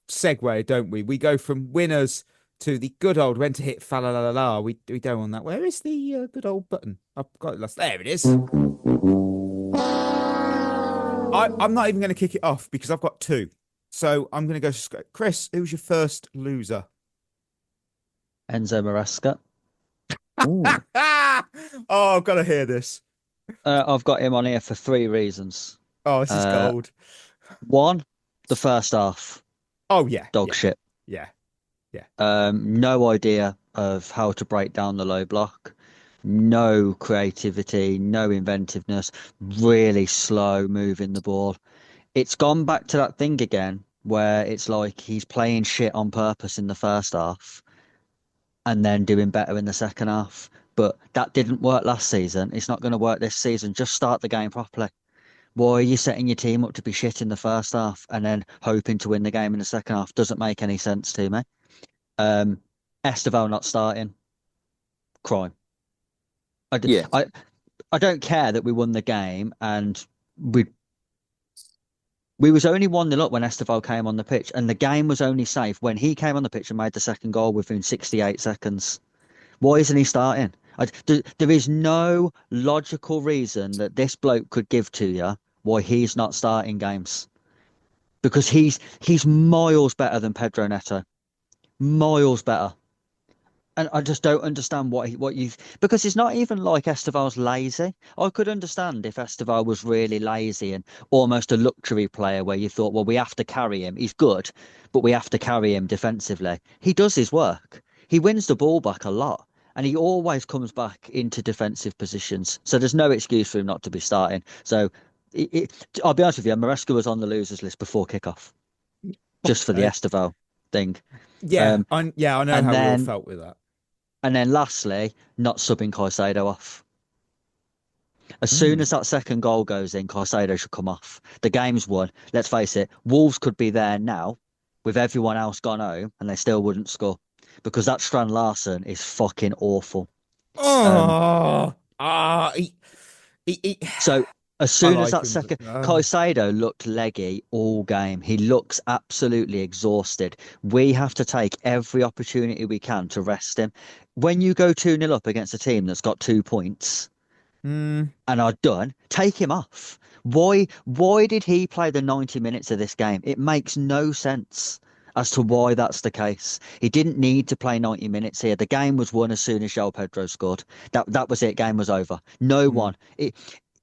segue, don't we? We go from winners to the good old when to hit fa la la la. We don't want that. Where is the good old button? I've got it lost. There it is. I'm not even going to kick it off because I've got two. So I'm going to go. Chris, who's your first loser? Enzo Maresca. I've got to hear this. I've got him on here for 3 reasons. Oh, this is gold. 1, the first half. Oh, yeah. Dog shit. Yeah. No idea of how to break down the low block. No creativity, no inventiveness, really slow moving the ball. It's gone back to that thing again where it's like he's playing shit on purpose in the first half and then doing better in the second half. But that didn't work last season. It's not going to work this season. Just start the game properly. Why are you setting your team up to be shit in the first half and then hoping to win the game in the second half? Doesn't make any sense to me. Estevao not starting. Crime. I don't care that we won the game and we was only 1-0 up when Estevao came on the pitch, and the game was only safe when he came on the pitch and made the second goal within 68 seconds. Why isn't he starting? There is no logical reason that this bloke could give to you why he's not starting games, because he's miles better than Pedro Neto, miles better. And I just don't understand because it's not even like Estevao's lazy. I could understand if Estevao was really lazy and almost a luxury player where you thought, well, we have to carry him. He's good, but we have to carry him defensively. He does his work. He wins the ball back a lot, and he always comes back into defensive positions. So there's no excuse for him not to be starting. So I'll be honest with you, Maresca was on the losers list before kickoff, just for the Estevao thing. Yeah, I know how we all felt with that. And then lastly, not subbing Caicedo off. As soon as that second goal goes in, Caicedo should come off. The game's won. Let's face it, Wolves could be there now with everyone else gone home and they still wouldn't score because that Strand Larsen is fucking awful. So as soon as that second, Caicedo looked leggy all game. He looks absolutely exhausted. We have to take every opportunity we can to rest him. When you go 2-0 up against a team that's got 2 points, Mm, and are done, take him off. Why did he play the 90 minutes of this game? It makes no sense as to why that's the case. He didn't need to play 90 minutes here. The game was won as soon as João Pedro scored. That was it. Game was over. No one,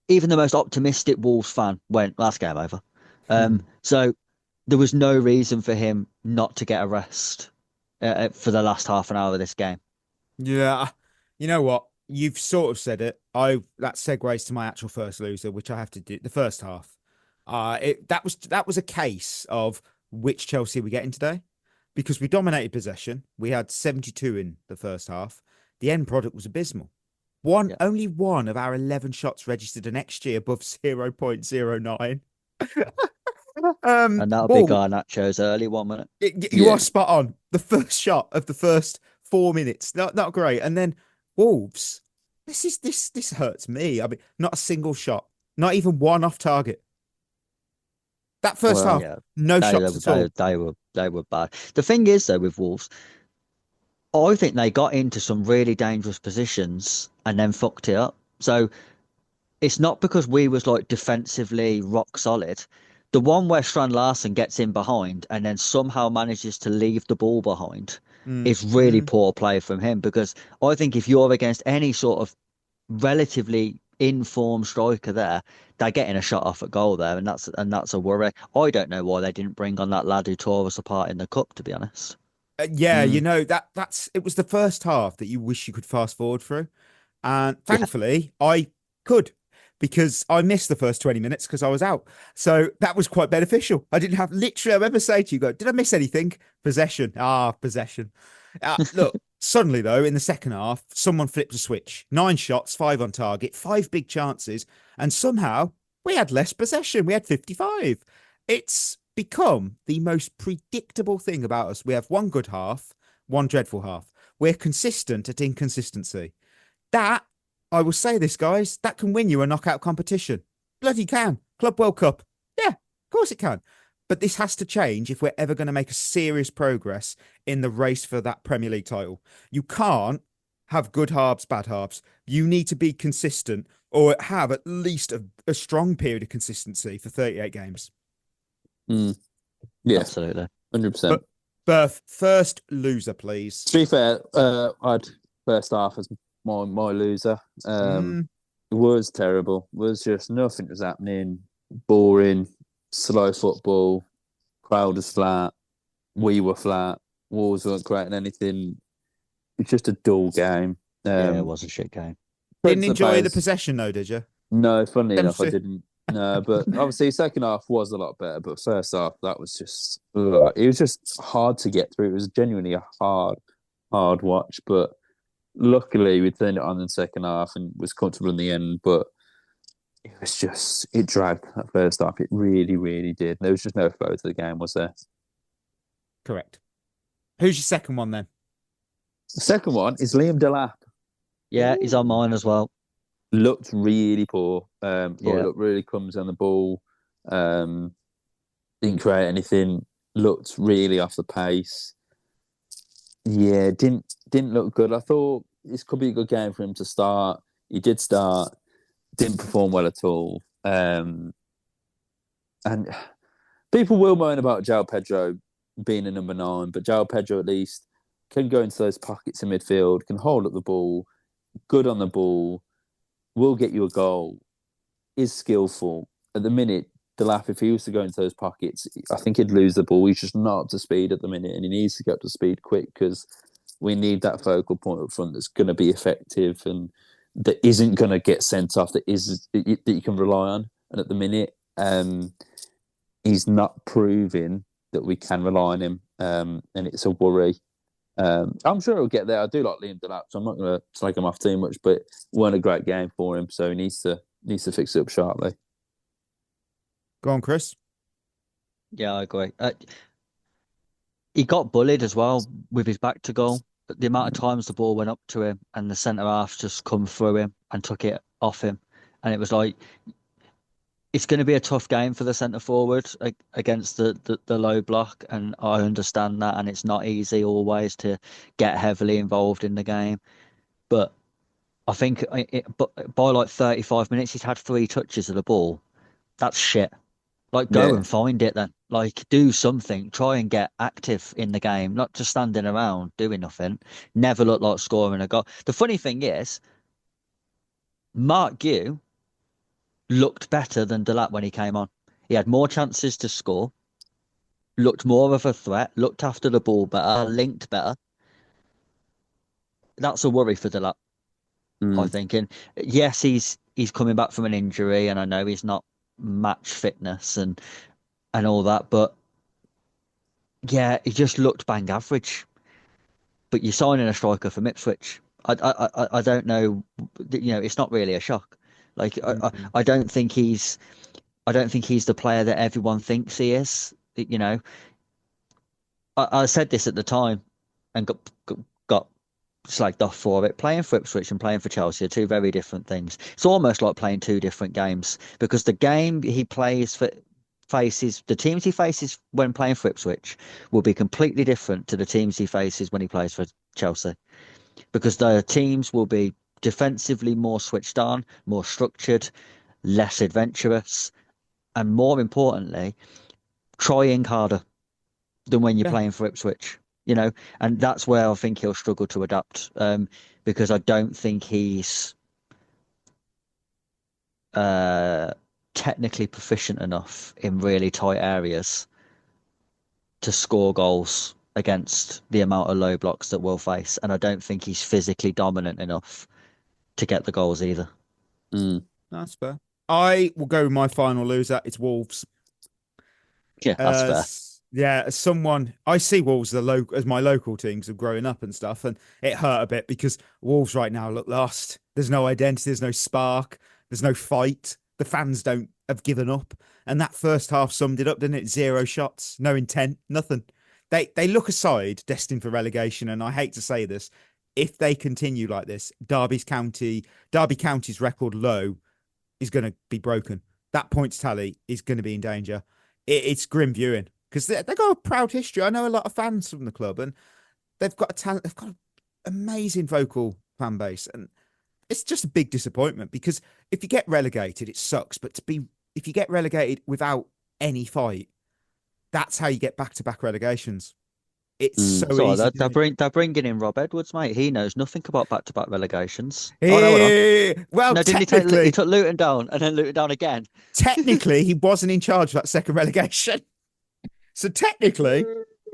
even the most optimistic Wolves fan went, last game over. So there was no reason for him not to get a rest for the last half an hour of this game. yeah. You know what? You've sort of said it. That segues to my actual first loser, which I have to do the first half. That was a case of which Chelsea we're getting today, because we dominated possession. We had 72 in the first half. The end product was abysmal. Only one of our 11 shots registered an XG above 0.09. And that'll be Garnacho's early one, won't it? You are spot on. The first shot of the first 4 minutes, not great. And then Wolves, this hurts me. I mean, not a single shot, not even one off target. That first half, no shots at all. They were bad. The thing is, though, with Wolves, I think they got into some really dangerous positions and then fucked it up. So it's not because we was like defensively rock solid. The one where Strand Larsen gets in behind and then somehow manages to leave the ball behind is really poor play from him, because I think if you're against any sort of relatively in-form striker there, they're getting a shot off at goal there, and that's a worry. I don't know why they didn't bring on that lad who tore us apart in the cup, to be honest. You know, it was the first half that you wish you could fast forward through. And thankfully I could, because I missed the first 20 minutes because I was out. So that was quite beneficial. I didn't have literally, I remember saying to you, did I miss anything? Possession. Possession. Look, suddenly though, in the second half, someone flipped a switch. 9 shots, 5 on target, 5 big chances. And somehow we had less possession. We had 55. It's become the most predictable thing about us. We have one good half, one dreadful half. We're consistent at inconsistency. That, I will say this, guys, that can win you a knockout competition. Bloody can. Club World Cup. Yeah, of course it can. But this has to change if we're ever going to make a serious progress in the race for that Premier League title. You can't have good halves, bad halves. You need to be consistent, or have at least a strong period of consistency for 38 games. Yeah, absolutely. 100%. Berth, first loser, please. To be fair, I'd first half as my loser. It was terrible. It was just nothing was happening. Boring, slow football. Crowd was flat. We were flat. Wolves weren't creating anything. It's just a dull game. It was a shit game. Didn't enjoy the possession though, did you? No, funnily enough, I didn't. No, but obviously second half was a lot better. But first half, that was just it was just hard to get through. It was genuinely a hard watch. But luckily, we turned it on in the second half and was comfortable in the end. But it dragged that first half. It really, really did. There was just no flow to the game, was there? Correct. Who's your second one then? The second one is Liam Delap. Yeah, he's on mine as well. Looked really poor. Looked really clumsy on the ball. Didn't create anything. Looked really off the pace. Yeah, didn't look good. I thought this could be a good game for him to start. He did start. Didn't perform well at all. And people will moan about João Pedro being a number 9, but João Pedro at least can go into those pockets in midfield, can hold up the ball, good on the ball, will get you a goal, is skillful. At the minute, Delap, if he was to go into those pockets, I think he'd lose the ball. He's just not up to speed at the minute, and he needs to get up to speed quick, because we need that focal point up front that's going to be effective and that isn't going to get sent off, that you can rely on. And at the minute, he's not proving that we can rely on him, and it's a worry. I'm sure he'll get there. I do like Liam Delap, so I'm not going to take him off too much, but it weren't a great game for him, so he needs to fix it up sharply. Go on, Chris. Yeah, I agree. He got bullied as well with his back to goal. The amount of times the ball went up to him and the centre half just come through him and took it off him, and it was like, it's going to be a tough game for the centre forward against the low block, and I understand that, and it's not easy always to get heavily involved in the game. But I think but by like 35 minutes, he's had 3 touches of the ball. That's shit. Like, go and find it then. Like, do something. Try and get active in the game, not just standing around doing nothing. Never look like scoring a goal. The funny thing is, Mark Gue looked better than Delap when he came on. He had more chances to score, looked more of a threat, looked after the ball better, linked better. That's a worry for Delap, I'm thinking. Yes, he's coming back from an injury, and I know he's not match fitness and all that, but yeah, he just looked bang average. But you're signing a striker from Ipswich. I don't know, it's not really a shock. Like I don't think he's the player that everyone thinks he is. I said this at the time and got slagged off for it. Playing for Ipswich and playing for Chelsea are two very different things. It's almost like playing two different games, because the game he plays for the teams he faces when playing for Ipswich will be completely different to the teams he faces when he plays for Chelsea, because the teams will be defensively more switched on, more structured, less adventurous, and more importantly, trying harder than when you're playing for Ipswich. And that's where I think he'll struggle to adapt, because I don't think he's technically proficient enough in really tight areas to score goals against the amount of low blocks that we'll face. And I don't think he's physically dominant enough to get the goals either. That's fair. I will go with my final loser. It's Wolves. Yeah, that's fair. Yeah, as someone, I see Wolves as my local teams of growing up and stuff, and it hurt a bit because Wolves right now look lost. There's no identity, there's no spark, there's no fight. The fans have given up, and that first half summed it up, didn't it? 0 shots, no intent, nothing. They look a side destined for relegation, and I hate to say this, if they continue like this, Derby County's record low is going to be broken. That points tally is going to be in danger. It's grim viewing, because they've got a proud history. I know a lot of fans from the club, and they've got a talent. They've got an amazing vocal fan base, and it's just a big disappointment, because if you get relegated, it sucks. But if you get relegated without any fight, that's how you get back-to-back relegations. It's so easy. They're bringing in Rob Edwards, mate. He knows nothing about back-to-back relegations. Well, no, he took Luton down and then Luton down again. Technically, he wasn't in charge of that second relegation. So technically,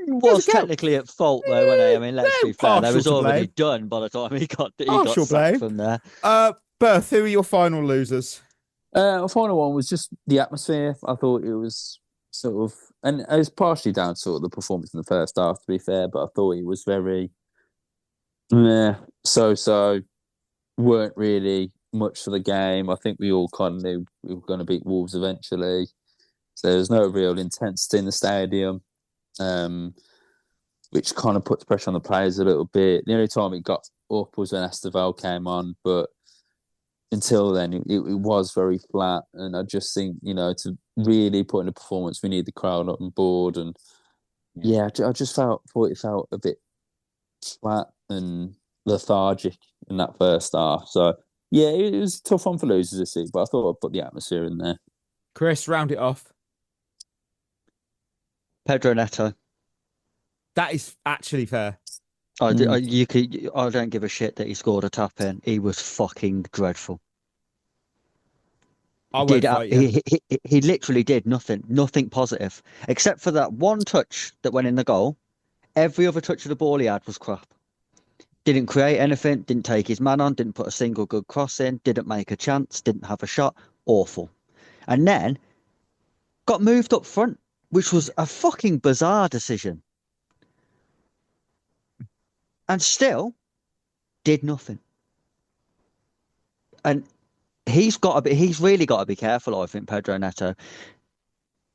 he was technically at fault, though, wasn't he? I mean, let's be fair. That was already done by the time he got sacked from there. Berth, who are your final losers? The final one was just the atmosphere. I thought it was sort of, and it was partially down to sort of the performance in the first half, to be fair, but I thought it was very so weren't really much for the game. I think we all kind of knew we were going to beat Wolves eventually. So there's no real intensity in the stadium, which kind of puts pressure on the players a little bit. The only time it got up was when Estevao came on, but until then, it was very flat. And I just think, to really put in a performance, we need the crowd on board. And I just thought it felt a bit flat and lethargic in that first half. So, yeah, it was a tough one for losers this week, but I thought I'd put the atmosphere in there. Chris, round it off. Pedro Neto. That is actually fair. I don't give a shit that he scored a tap in. He was fucking dreadful. He literally did nothing positive, except for that one touch that went in the goal. Every other touch of the ball he had was crap. Didn't create anything, didn't take his man on, didn't put a single good cross in, didn't make a chance, didn't have a shot. Awful. And then got moved up front, which was a fucking bizarre decision. And still did nothing. And he's really got to be careful, I think, Pedro Neto,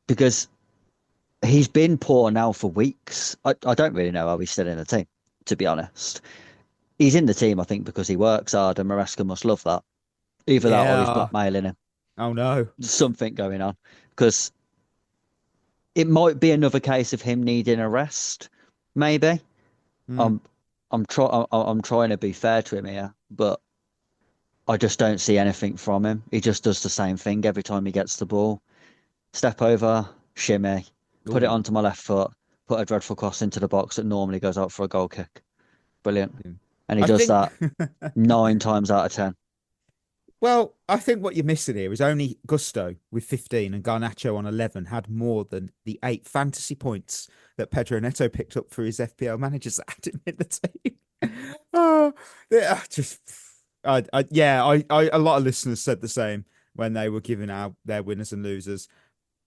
because he's been poor now for weeks. I don't really know how he's still in the team, to be honest. He's in the team, I think, because he works hard, and Maresca must love that. Either that or he's blackmailing him. Oh, no. Something going on. Because it might be another case of him needing a rest, maybe. I'm trying to be fair to him here, but I just don't see anything from him. He just does the same thing every time he gets the ball. Step over, shimmy, put it onto my left foot, put a dreadful cross into the box that normally goes out for a goal kick. Brilliant. And he does that 9 times out of 10. Well, I think what you're missing here is only Gusto with 15 and Garnacho on 11 had more than the 8 fantasy points that Pedro Neto picked up for his FPL managers that had him in the team. Oh, yeah, a lot of listeners said the same when they were giving out their winners and losers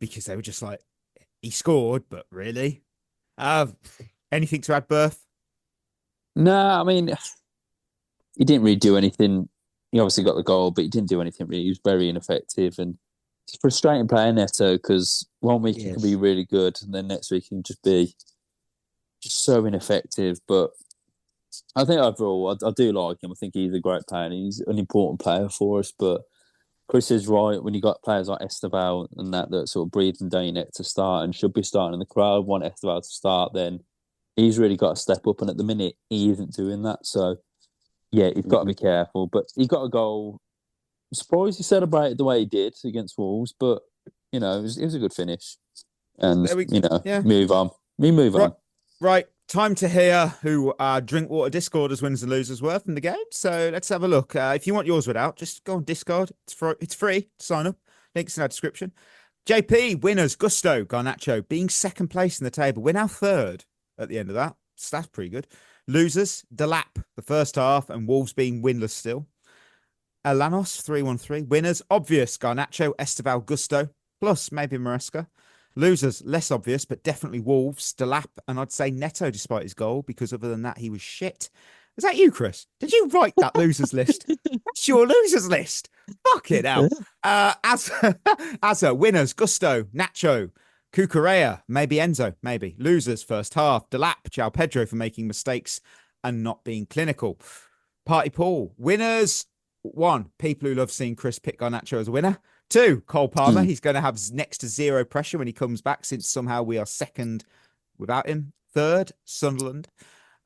because they were just like, he scored, but really? Anything to add, Berth? No, I mean, he didn't really do anything. He obviously got the goal, but he didn't do anything really. He was very ineffective, and it's frustrating playing Neto because one week he can be really good, and then next week he can just be just so ineffective. But I think overall, I do like him. I think he's a great player, and he's an important player for us. But Chris is right. When you got players like Estevao and that sort of breathing down your neck to start and should be starting in the crowd, want Estevao to start, then he's really got to step up. And at the minute, he isn't doing that. So, yeah, he's got to be careful. But he got a goal. I'm surprised he celebrated the way he did against Wolves, but, you know, it was a good finish. And, move on. Move on. Right. Time to hear who our Drinkwater Discord as winners and losers were from the game. So let's have a look. If you want yours read out, just go on Discord. It's free to sign up. Links in our description. JP, winners, Gusto, Garnacho, being second place in the table. We're now third at the end of that. So that's pretty good. Losers, Delap, the first half, and Wolves being winless still. Alanos, 313. Winners, obvious, Garnacho, Estevao, Gusto, plus maybe Maresca. Losers, less obvious, but definitely Wolves, Delap, and I'd say Neto despite his goal, because other than that, he was shit. Is that you, Chris? Did you write that losers list? That's your losers list. Fuck it out. As winners, Gusto, Nacho, Cucurella, maybe Enzo, maybe. Losers, first half, Delap, João Pedro for making mistakes and not being clinical. Party Paul, winners, 1, people who love seeing Chris pick Garnacho as a winner. 2, Cole Palmer. He's going to have next to zero pressure when he comes back, since somehow we are second without him. 3rd, Sunderland.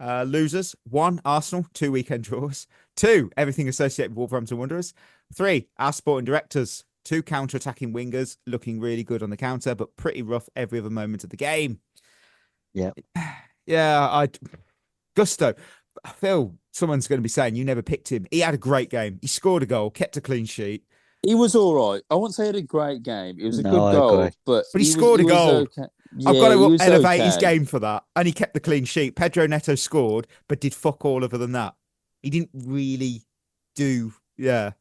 Losers, 1, Arsenal, 2 weekend draws. 2, everything associated with Wolverhampton Wanderers. 3, our sporting directors, 2 counter-attacking wingers, looking really good on the counter, but pretty rough every other moment of the game. Yeah. Yeah, Gusto. I feel someone's going to be saying you never picked him. He had a great game. He scored a goal, kept a clean sheet. He was all right. I wouldn't say he had a great game. It was a good goal, but he scored a goal. Okay. Yeah, I've got to elevate his game for that. And he kept the clean sheet. Pedro Neto scored, but did fuck all other than that. He didn't really do. Yeah.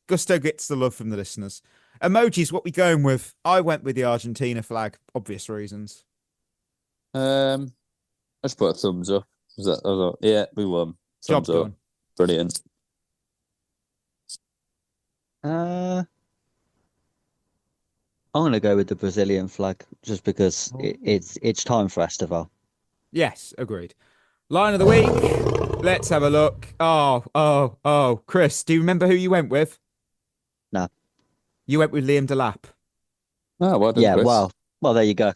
Gusto gets the love from the listeners. Emojis, what we going with? I went with the Argentina flag, obvious reasons. I just put a thumbs up. Yeah, we won. Thumbs Job up. done. Brilliant. I'm going to go with the Brazilian flag just because it's time for Estevao. Yes, agreed. Line of the week. Let's have a look. Oh. Chris, do you remember who you went with? No. You went with Liam Delap. Oh, well done, Yeah, Chris. well, there you go.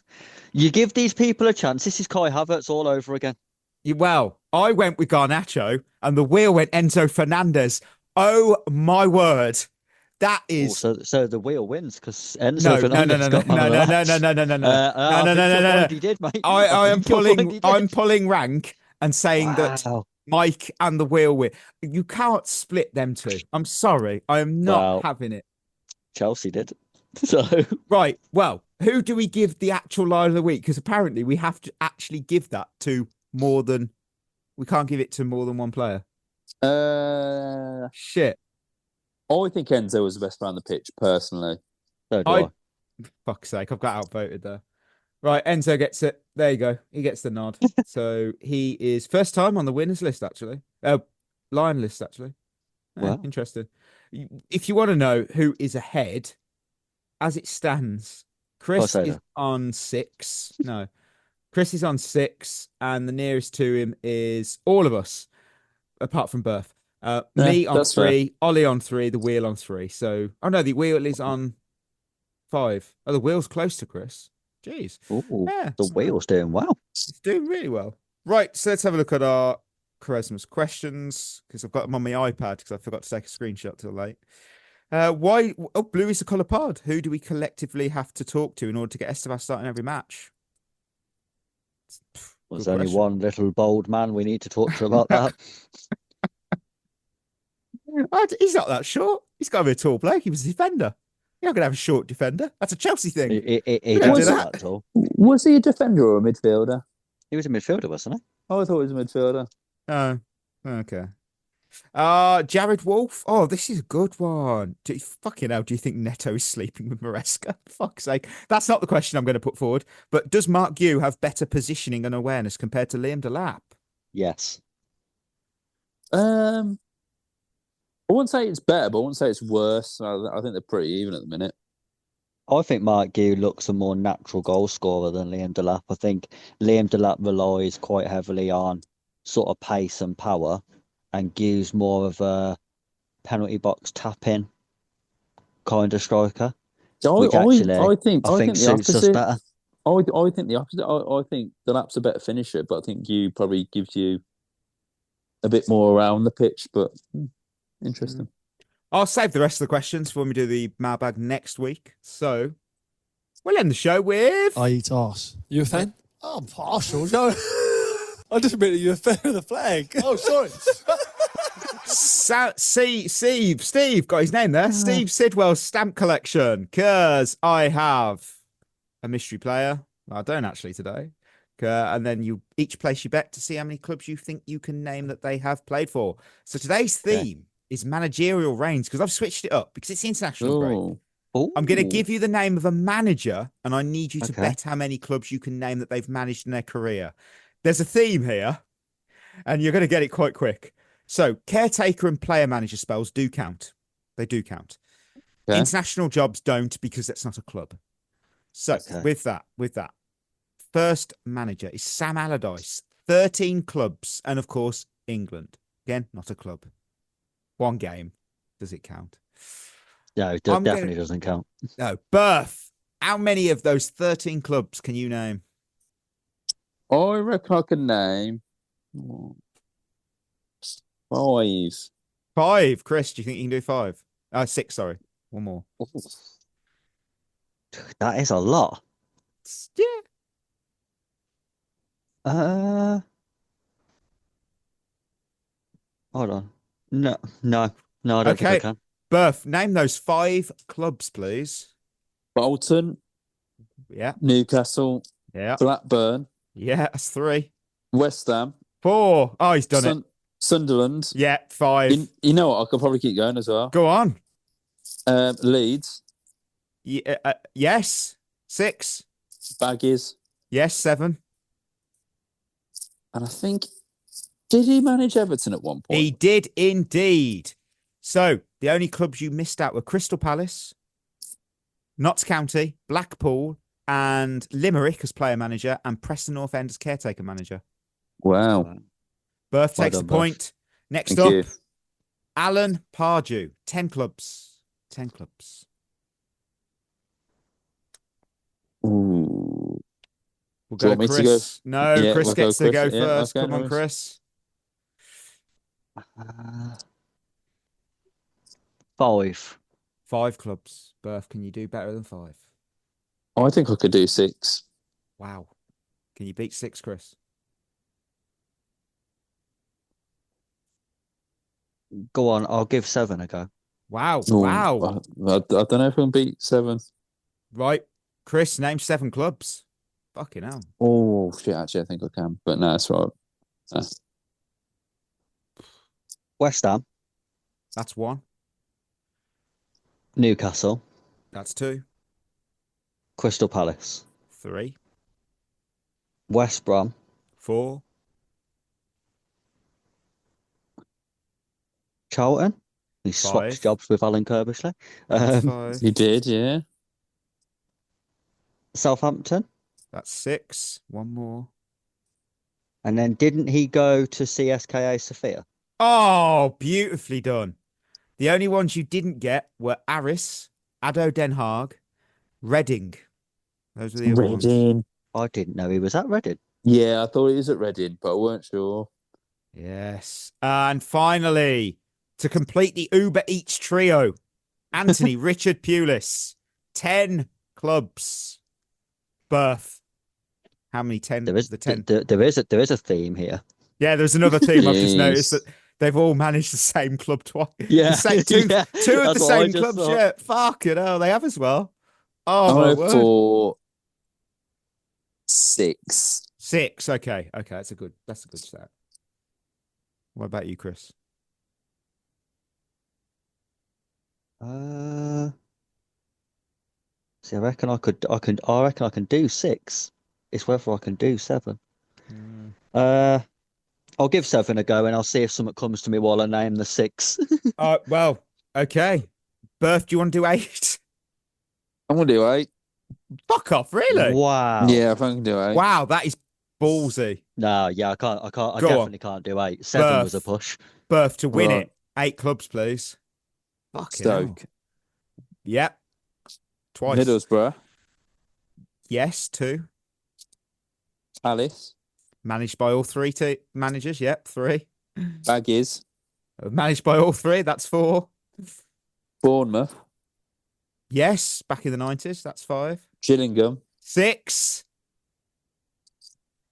You give these people a chance. This is Kai Havertz all over again. Well, I went with Garnacho and the wheel went Enzo Fernandez. Oh, my word. That is so the wheel wins because Enzo Fernandez got man of the match. He did, mate. I'm pulling rank and saying that Mike and the wheel win. You can't split them two. I'm sorry. I am not having it. Chelsea did. So right. Well, who do we give the actual line of the week? Because apparently we have to actually give that to more than. We can't give it to more than one player. Shit. I think Enzo was the best player on the pitch, personally. So do I. Fuck's sake, I've got outvoted there. Right, Enzo gets it. There you go. He gets the nod. So he is first time on the winners list, actually. Lion list, actually. Wow. Interesting. If you want to know who is ahead, as it stands, Chris is on 6. No. Chris is on 6, and the nearest to him is all of us, apart from Berth. Me on 3, fair. Ollie on 3, the wheel on 3. So, the wheel is on 5. Oh, the wheel's close to Chris. Jeez. Ooh, yeah. The wheel's doing well. It's doing really well. Right, so let's have a look at our Quaresma's questions because I've got them on my iPad because I forgot to take a screenshot till late. Why? Oh, blue is the colour pod. Who do we collectively have to talk to in order to get Estevao starting every match? There's Good only question. one little bold man we need to talk to about that. He's not that short. He's got to be a tall bloke. He was a defender. You're not going to have a short defender. That's a Chelsea thing. He don't do doesn't that. at all. Was he a defender or a midfielder? He was a midfielder, wasn't he? Oh, I thought he was a midfielder. Oh, okay. Jared Wolf. Oh, this is a good one. Fucking hell, do you think Neto is sleeping with Maresca? Fuck's sake. That's not the question I'm going to put forward. But does Mark Gue have better positioning and awareness compared to Liam Delap? Yes. I wouldn't say it's better, but I wouldn't say it's worse. I think they're pretty even at the minute. I think Mark Gue looks a more natural goal scorer than Liam Delap. I think Liam Delap relies quite heavily on sort of pace and power, and Gue's more of a penalty box tap-in kind of striker. I think the suits us opposite. better. I think the opposite. I think Delap's a better finisher, but I think Gue probably gives you a bit more around the pitch. But interesting. I'll save the rest of the questions for when we do the mailbag next week. So we'll end the show with... I eat arse. You a fan? Oh, I'm partial. No. I just admitted you're a fan of the flag. Oh, sorry. Steve got his name there. Steve Sidwell's stamp collection. Because I have a mystery player. I don't actually today. And then you each place your bet to see how many clubs you think you can name that they have played for. So today's theme is managerial reigns because I've switched it up because it's international break. I'm going to give you the name of a manager and I need you to bet how many clubs you can name that they've managed in their career. There's a theme here and you're going to get it quite quick. So caretaker and player manager spells do count. They do count. Okay. International jobs don't because that's not a club. So with that, first manager is Sam Allardyce. 13 clubs and of course England. Again, not a club. One game. Does it count? No, it definitely doesn't count. No. Berth. How many of those 13 clubs can you name? I reckon I can name 5. 5. Chris, do you think you can do 5? 6, sorry. One more. That is a lot. Yeah. Hold on. No, I don't think I can. Berth, name those 5 clubs, please. Bolton. Yeah. Newcastle. Yeah. Blackburn. Yeah, that's 3. West Ham. 4. Oh, he's done it. Sunderland. Yeah, 5. You know what? I could probably keep going as well. Go on. Leeds. Yeah, yes. 6. Baggies. Yes, 7. And I think, did he manage Everton at one point? He did indeed. So the only clubs you missed out were Crystal Palace, Notts County, Blackpool, and Limerick as player manager, and Preston North End as caretaker manager. Wow. Berth takes the point. Next up, Alan Pardew. 10 clubs. 10 clubs. Ooh. We'll go to Chris. No, yeah, Chris gets to go first. Okay, Come on, Chris. 5. 5 clubs. Berth, can you do better than 5? I think I could do 6. Wow. Can you beat 6, Chris? Go on, I'll give 7 a go. Wow. Ooh, Wow. I don't know if I can beat 7. Right. Chris, name 7 clubs. Fucking hell. Oh, shit, actually, I think I can. But no, that's right. West Ham. That's 1. Newcastle. That's 2. Crystal Palace. 3. West Brom. 4. Charlton. He 5. swapped jobs with Alan Kirbishley. That's 5. He did, yeah. Southampton. That's 6. 1 more. And then didn't he go to CSKA Sofia? Oh, beautifully done. The only ones you didn't get were Aris, ADO Den Haag, Reading. Those were the other ones. Reading. I didn't know he was at Reading. Yeah, I thought he was at Reading, but I weren't sure. Yes. And finally, to complete the Uber Eats trio, Anthony Richard Pulis, 10 clubs. Berth. How many 10? There is The 10. there is a theme here. Yeah, there's another team I've just noticed that they've all managed the same club twice. Yeah, two of the same clubs. thought. Yeah, fuck it. Oh, they have as well. Oh, I'm my going word. for 6. 6. Okay, that's a good stat. What about you, Chris? See, I reckon I can do 6. It's whether I can do 7. I'll give 7 a go, and I'll see if something comes to me while I name the 6. Well, okay. Berth, do you want to do 8? I'm going to do 8. Fuck off, really? Wow. Yeah, I think I can do 8. Wow, that is ballsy. No, yeah, I definitely can't do 8. 7 was a push. Berth, to win it. 8 clubs, please. Fuck Stoke. Yep. Twice. Middlesbrough. Yes, 2. Palace. Managed by all 3 managers. Yep, 3. Baggies. Managed by all 3. That's 4. Bournemouth. Yes, back in the 90s. That's 5. Gillingham. 6.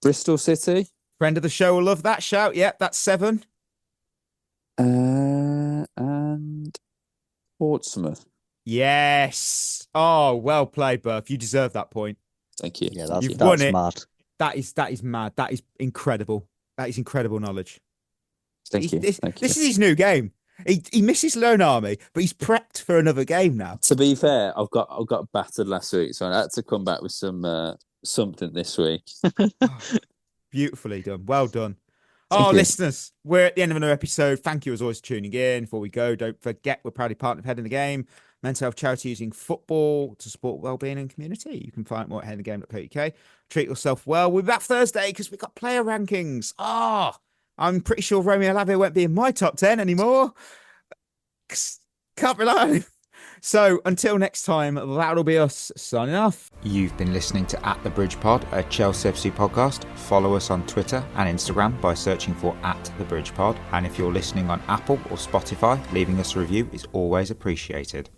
Bristol City. Friend of the show will love that shout. Yep, that's 7. And Portsmouth. Yes. Oh, well played, Berth. You deserve that point. Thank you. Yeah, that's won it. mad. That is mad. That is incredible. That is incredible knowledge. Thank you. This is his new game. He misses Lone Army, but he's prepped for another game now. To be fair, I've got battered last week, so I had to come back with some something this week. Beautifully done. Well done. Thank you. Listeners, we're at the end of another episode. Thank you as always for tuning in. Before we go, don't forget we're proudly partnered with Head in the Game, mental health charity using football to support wellbeing and community. You can find more at headinthegame.co.uk. Treat yourself well. We'll be back Thursday because we've got player rankings. I'm pretty sure Romeo Lavia won't be in my top 10 anymore. Can't rely on him. So until next time, that'll be us signing off. You've been listening to At the Bridge Pod, a Chelsea FC podcast. Follow us on Twitter and Instagram by searching for At the Bridge Pod. And if you're listening on Apple or Spotify, leaving us a review is always appreciated.